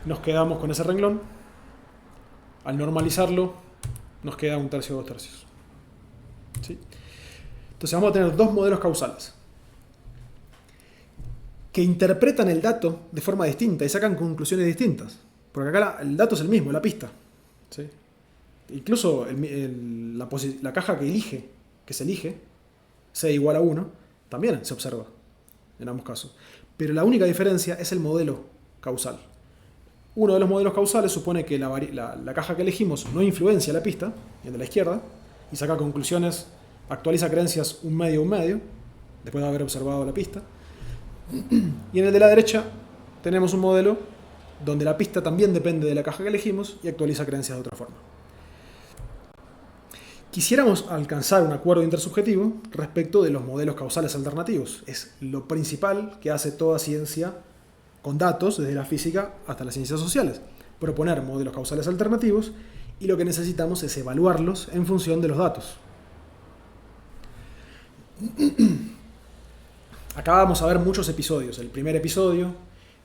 nos quedamos con ese renglón. Al normalizarlo, nos queda 1/3 o 2/3. ¿Sí? Entonces vamos a tener 2 modelos causales que interpretan el dato de forma distinta y sacan conclusiones distintas. Porque acá el dato es el mismo, la pista. ¿Sí? Incluso la caja que se elige, sea igual a 1, también se observa en ambos casos. Pero la única diferencia es el modelo causal. Uno de los modelos causales supone que la caja que elegimos no influencia la pista, el de la izquierda, y saca conclusiones, actualiza creencias un medio, después de haber observado la pista. Y en el de la derecha tenemos un modelo donde la pista también depende de la caja que elegimos y actualiza creencias de otra forma. Quisiéramos alcanzar un acuerdo intersubjetivo respecto de los modelos causales alternativos. Es lo principal que hace toda ciencia con datos, desde la física hasta las ciencias sociales. Proponer modelos causales alternativos, y lo que necesitamos es evaluarlos en función de los datos. Acá vamos a ver muchos episodios. El primer episodio,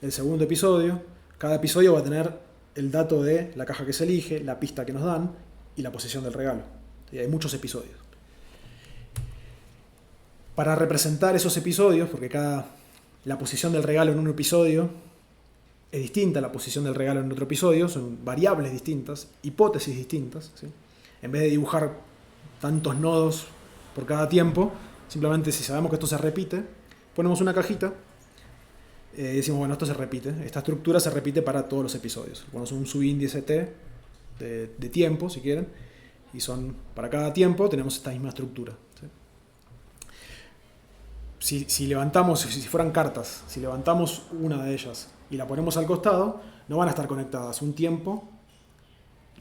el segundo episodio. Cada episodio va a tener el dato de la caja que se elige, la pista que nos dan y la posición del regalo. Y hay muchos episodios. Para representar esos episodios, porque la posición del regalo en un episodio es distinta a la posición del regalo en otro episodio, son variables distintas, hipótesis distintas, ¿sí? En vez de dibujar tantos nodos por cada tiempo, simplemente si sabemos que esto se repite, ponemos una cajita y decimos, bueno, esto se repite, esta estructura se repite para todos los episodios. Ponemos un subíndice T de tiempo, si quieren, y son para cada tiempo tenemos esta misma estructura, ¿sí? Si levantamos, si fueran cartas, si levantamos una de ellas y la ponemos al costado, no van a estar conectadas. Un tiempo,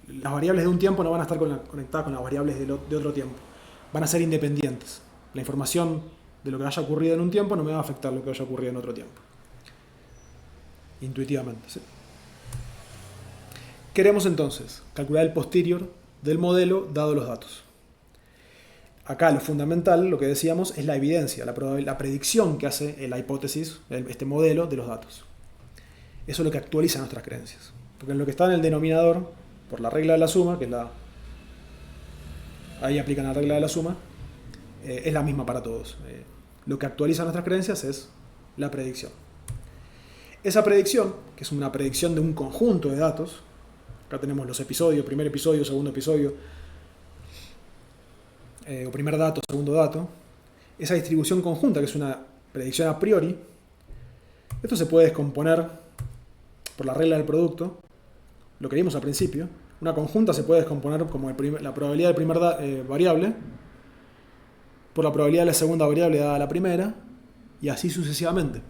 las variables de un tiempo no van a estar conectadas con las variables de otro tiempo. Van a ser independientes. La información de lo que haya ocurrido en un tiempo no me va a afectar lo que haya ocurrido en otro tiempo. Intuitivamente, ¿sí? Queremos entonces calcular el posterior del modelo dado los datos. Acá lo fundamental, lo que decíamos, es la evidencia, la predicción que hace la hipótesis, este modelo de los datos. Eso es lo que actualiza nuestras creencias. Porque en lo que está en el denominador, por la regla de la suma, que es ahí aplican la regla de la suma, es la misma para todos. Lo que actualiza nuestras creencias es la predicción. Esa predicción, que es una predicción de un conjunto de datos, acá tenemos los episodios, primer episodio, segundo episodio, o primer dato, segundo dato, esa distribución conjunta, que es una predicción a priori, esto se puede descomponer por la regla del producto, lo que vimos al principio. Una conjunta se puede descomponer como la probabilidad del primer variable por la probabilidad de la segunda variable dada a la primera, y así sucesivamente.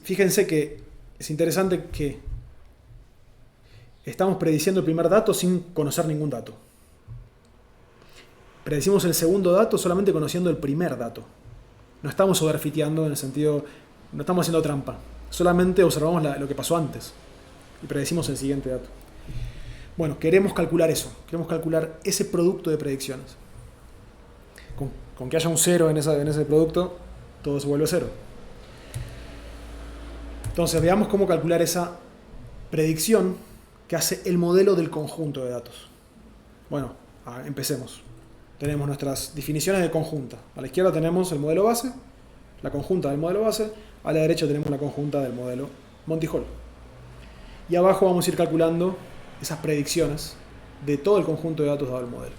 Fíjense que es interesante que estamos prediciendo el primer dato sin conocer ningún dato. Predecimos el segundo dato solamente conociendo el primer dato. No estamos overfiteando en el sentido, no estamos haciendo trampa. Solamente observamos lo que pasó antes y predecimos el siguiente dato. Bueno, queremos calcular eso. Queremos calcular ese producto de predicciones. Con que haya un cero en ese producto, todo se vuelve cero. Entonces veamos cómo calcular esa predicción que hace el modelo del conjunto de datos. Bueno, empecemos. Tenemos nuestras definiciones de conjunta. A la izquierda tenemos el modelo base, la conjunta del modelo base. A la derecha tenemos la conjunta del modelo Monty-Hall. Y abajo vamos a ir calculando esas predicciones de todo el conjunto de datos dado el modelo.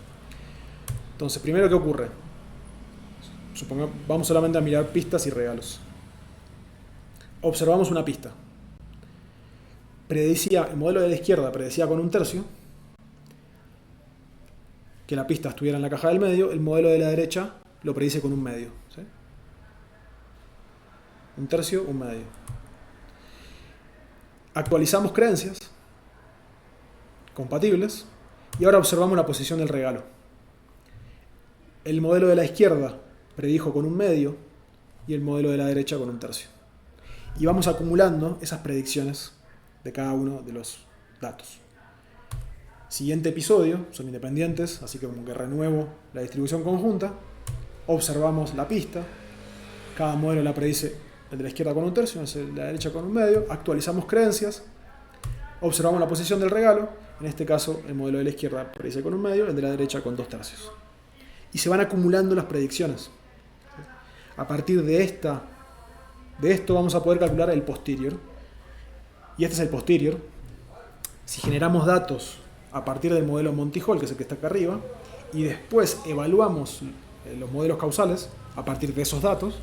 Entonces, primero, ¿qué ocurre? Vamos solamente a mirar pistas y regalos. Observamos una pista. El modelo de la izquierda predecía con un tercio que la pista estuviera en la caja del medio. El modelo de la derecha lo predice con un medio, ¿sí? Un tercio, un medio. Actualizamos creencias compatibles y ahora observamos la posición del regalo. El modelo de la izquierda predijo con un medio y el modelo de la derecha con un tercio. Y vamos acumulando esas predicciones de cada uno de los datos. Siguiente episodio, son independientes, así que como que renuevo la distribución conjunta. Observamos la pista. Cada modelo la predice el de la izquierda con un tercio, el de la derecha con un medio. Actualizamos creencias. Observamos la posición del regalo. En este caso, el modelo de la izquierda predice con un medio, el de la derecha con 2/3. Y se van acumulando las predicciones. A partir de esto vamos a poder calcular el posterior. Y este es el posterior. Si generamos datos a partir del modelo Monty-Hall, que es el que está acá arriba, y después evaluamos los modelos causales a partir de esos datos,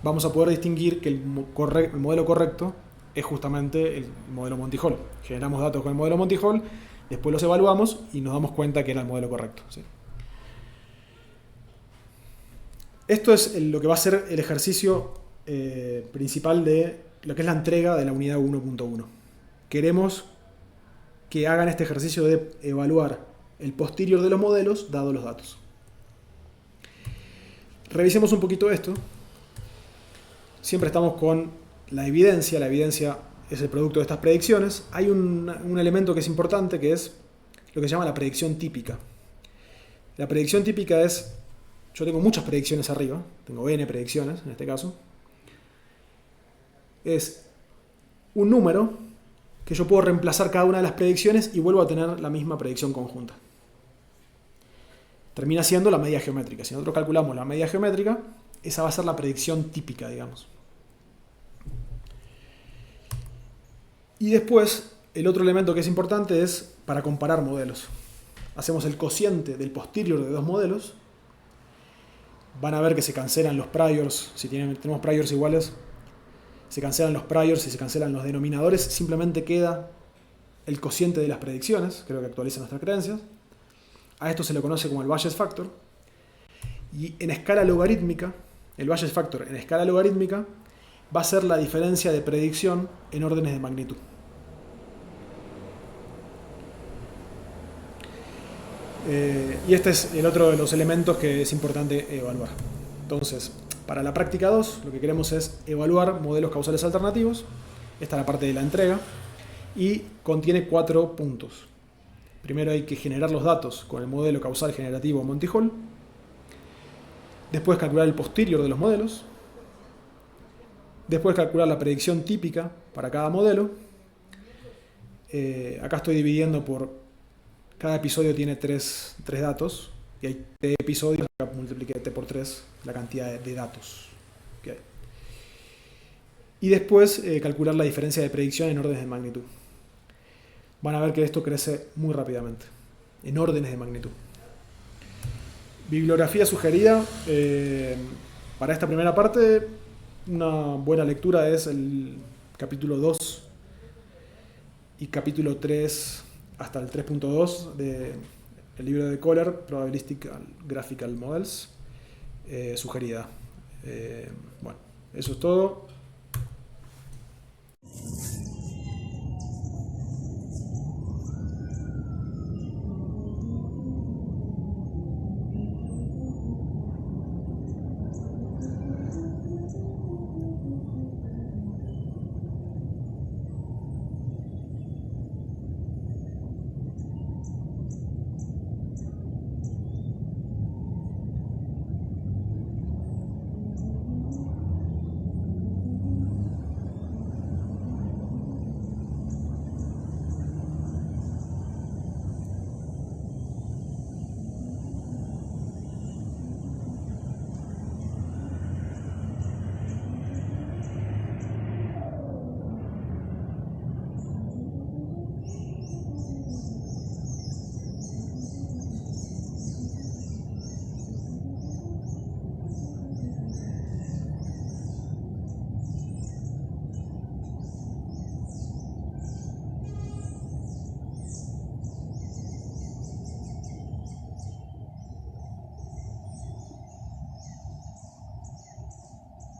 vamos a poder distinguir que el modelo correcto es justamente el modelo Monty-Hall. Generamos datos con el modelo Monty-Hall, después los evaluamos y nos damos cuenta que era el modelo correcto, ¿sí? Esto es lo que va a ser el ejercicio principal de lo que es la entrega de la unidad 1.1. Queremos que hagan este ejercicio de evaluar el posterior de los modelos dados los datos. Revisemos un poquito esto. Siempre estamos con la evidencia. La evidencia es el producto de estas predicciones. Hay un elemento que es importante, que es lo que se llama la predicción típica. La predicción típica es, yo tengo muchas predicciones arriba, tengo n predicciones en este caso, es un número que yo puedo reemplazar cada una de las predicciones y vuelvo a tener la misma predicción conjunta. Termina siendo la medida geométrica. Si nosotros calculamos la medida geométrica, esa va a ser la predicción típica, digamos. Y después, el otro elemento que es importante es para comparar modelos. Hacemos el cociente del posterior de dos modelos. Van a ver que se cancelan los priors. Si tenemos priors iguales, se cancelan los priors y se cancelan los denominadores. Simplemente queda el cociente de las predicciones, creo que actualiza nuestras creencias. A esto se le conoce como el Bayes factor. Y en escala logarítmica, el Bayes factor en escala logarítmica va a ser la diferencia de predicción en órdenes de magnitud. Y este es el otro de los elementos que es importante evaluar. Entonces, para la práctica 2, lo que queremos es evaluar modelos causales alternativos. Esta es la parte de la entrega. Y contiene 4 puntos. Primero hay que generar los datos con el modelo causal generativo Monty Hall. Después calcular el posterior de los modelos. Después calcular la predicción típica para cada modelo. Acá estoy dividiendo por... Cada episodio tiene 3 datos. Y hay T episodios. Acá multipliqué T por 3 la cantidad de datos que hay. Y después calcular la diferencia de predicción en órdenes de magnitud. Van a ver que esto crece muy rápidamente, en órdenes de magnitud. Bibliografía sugerida. Para esta primera parte, una buena lectura es el capítulo 2 y capítulo 3 hasta el 3.2 del libro de Kohler, Probabilistic Graphical Models, sugerida. Bueno, eso es todo.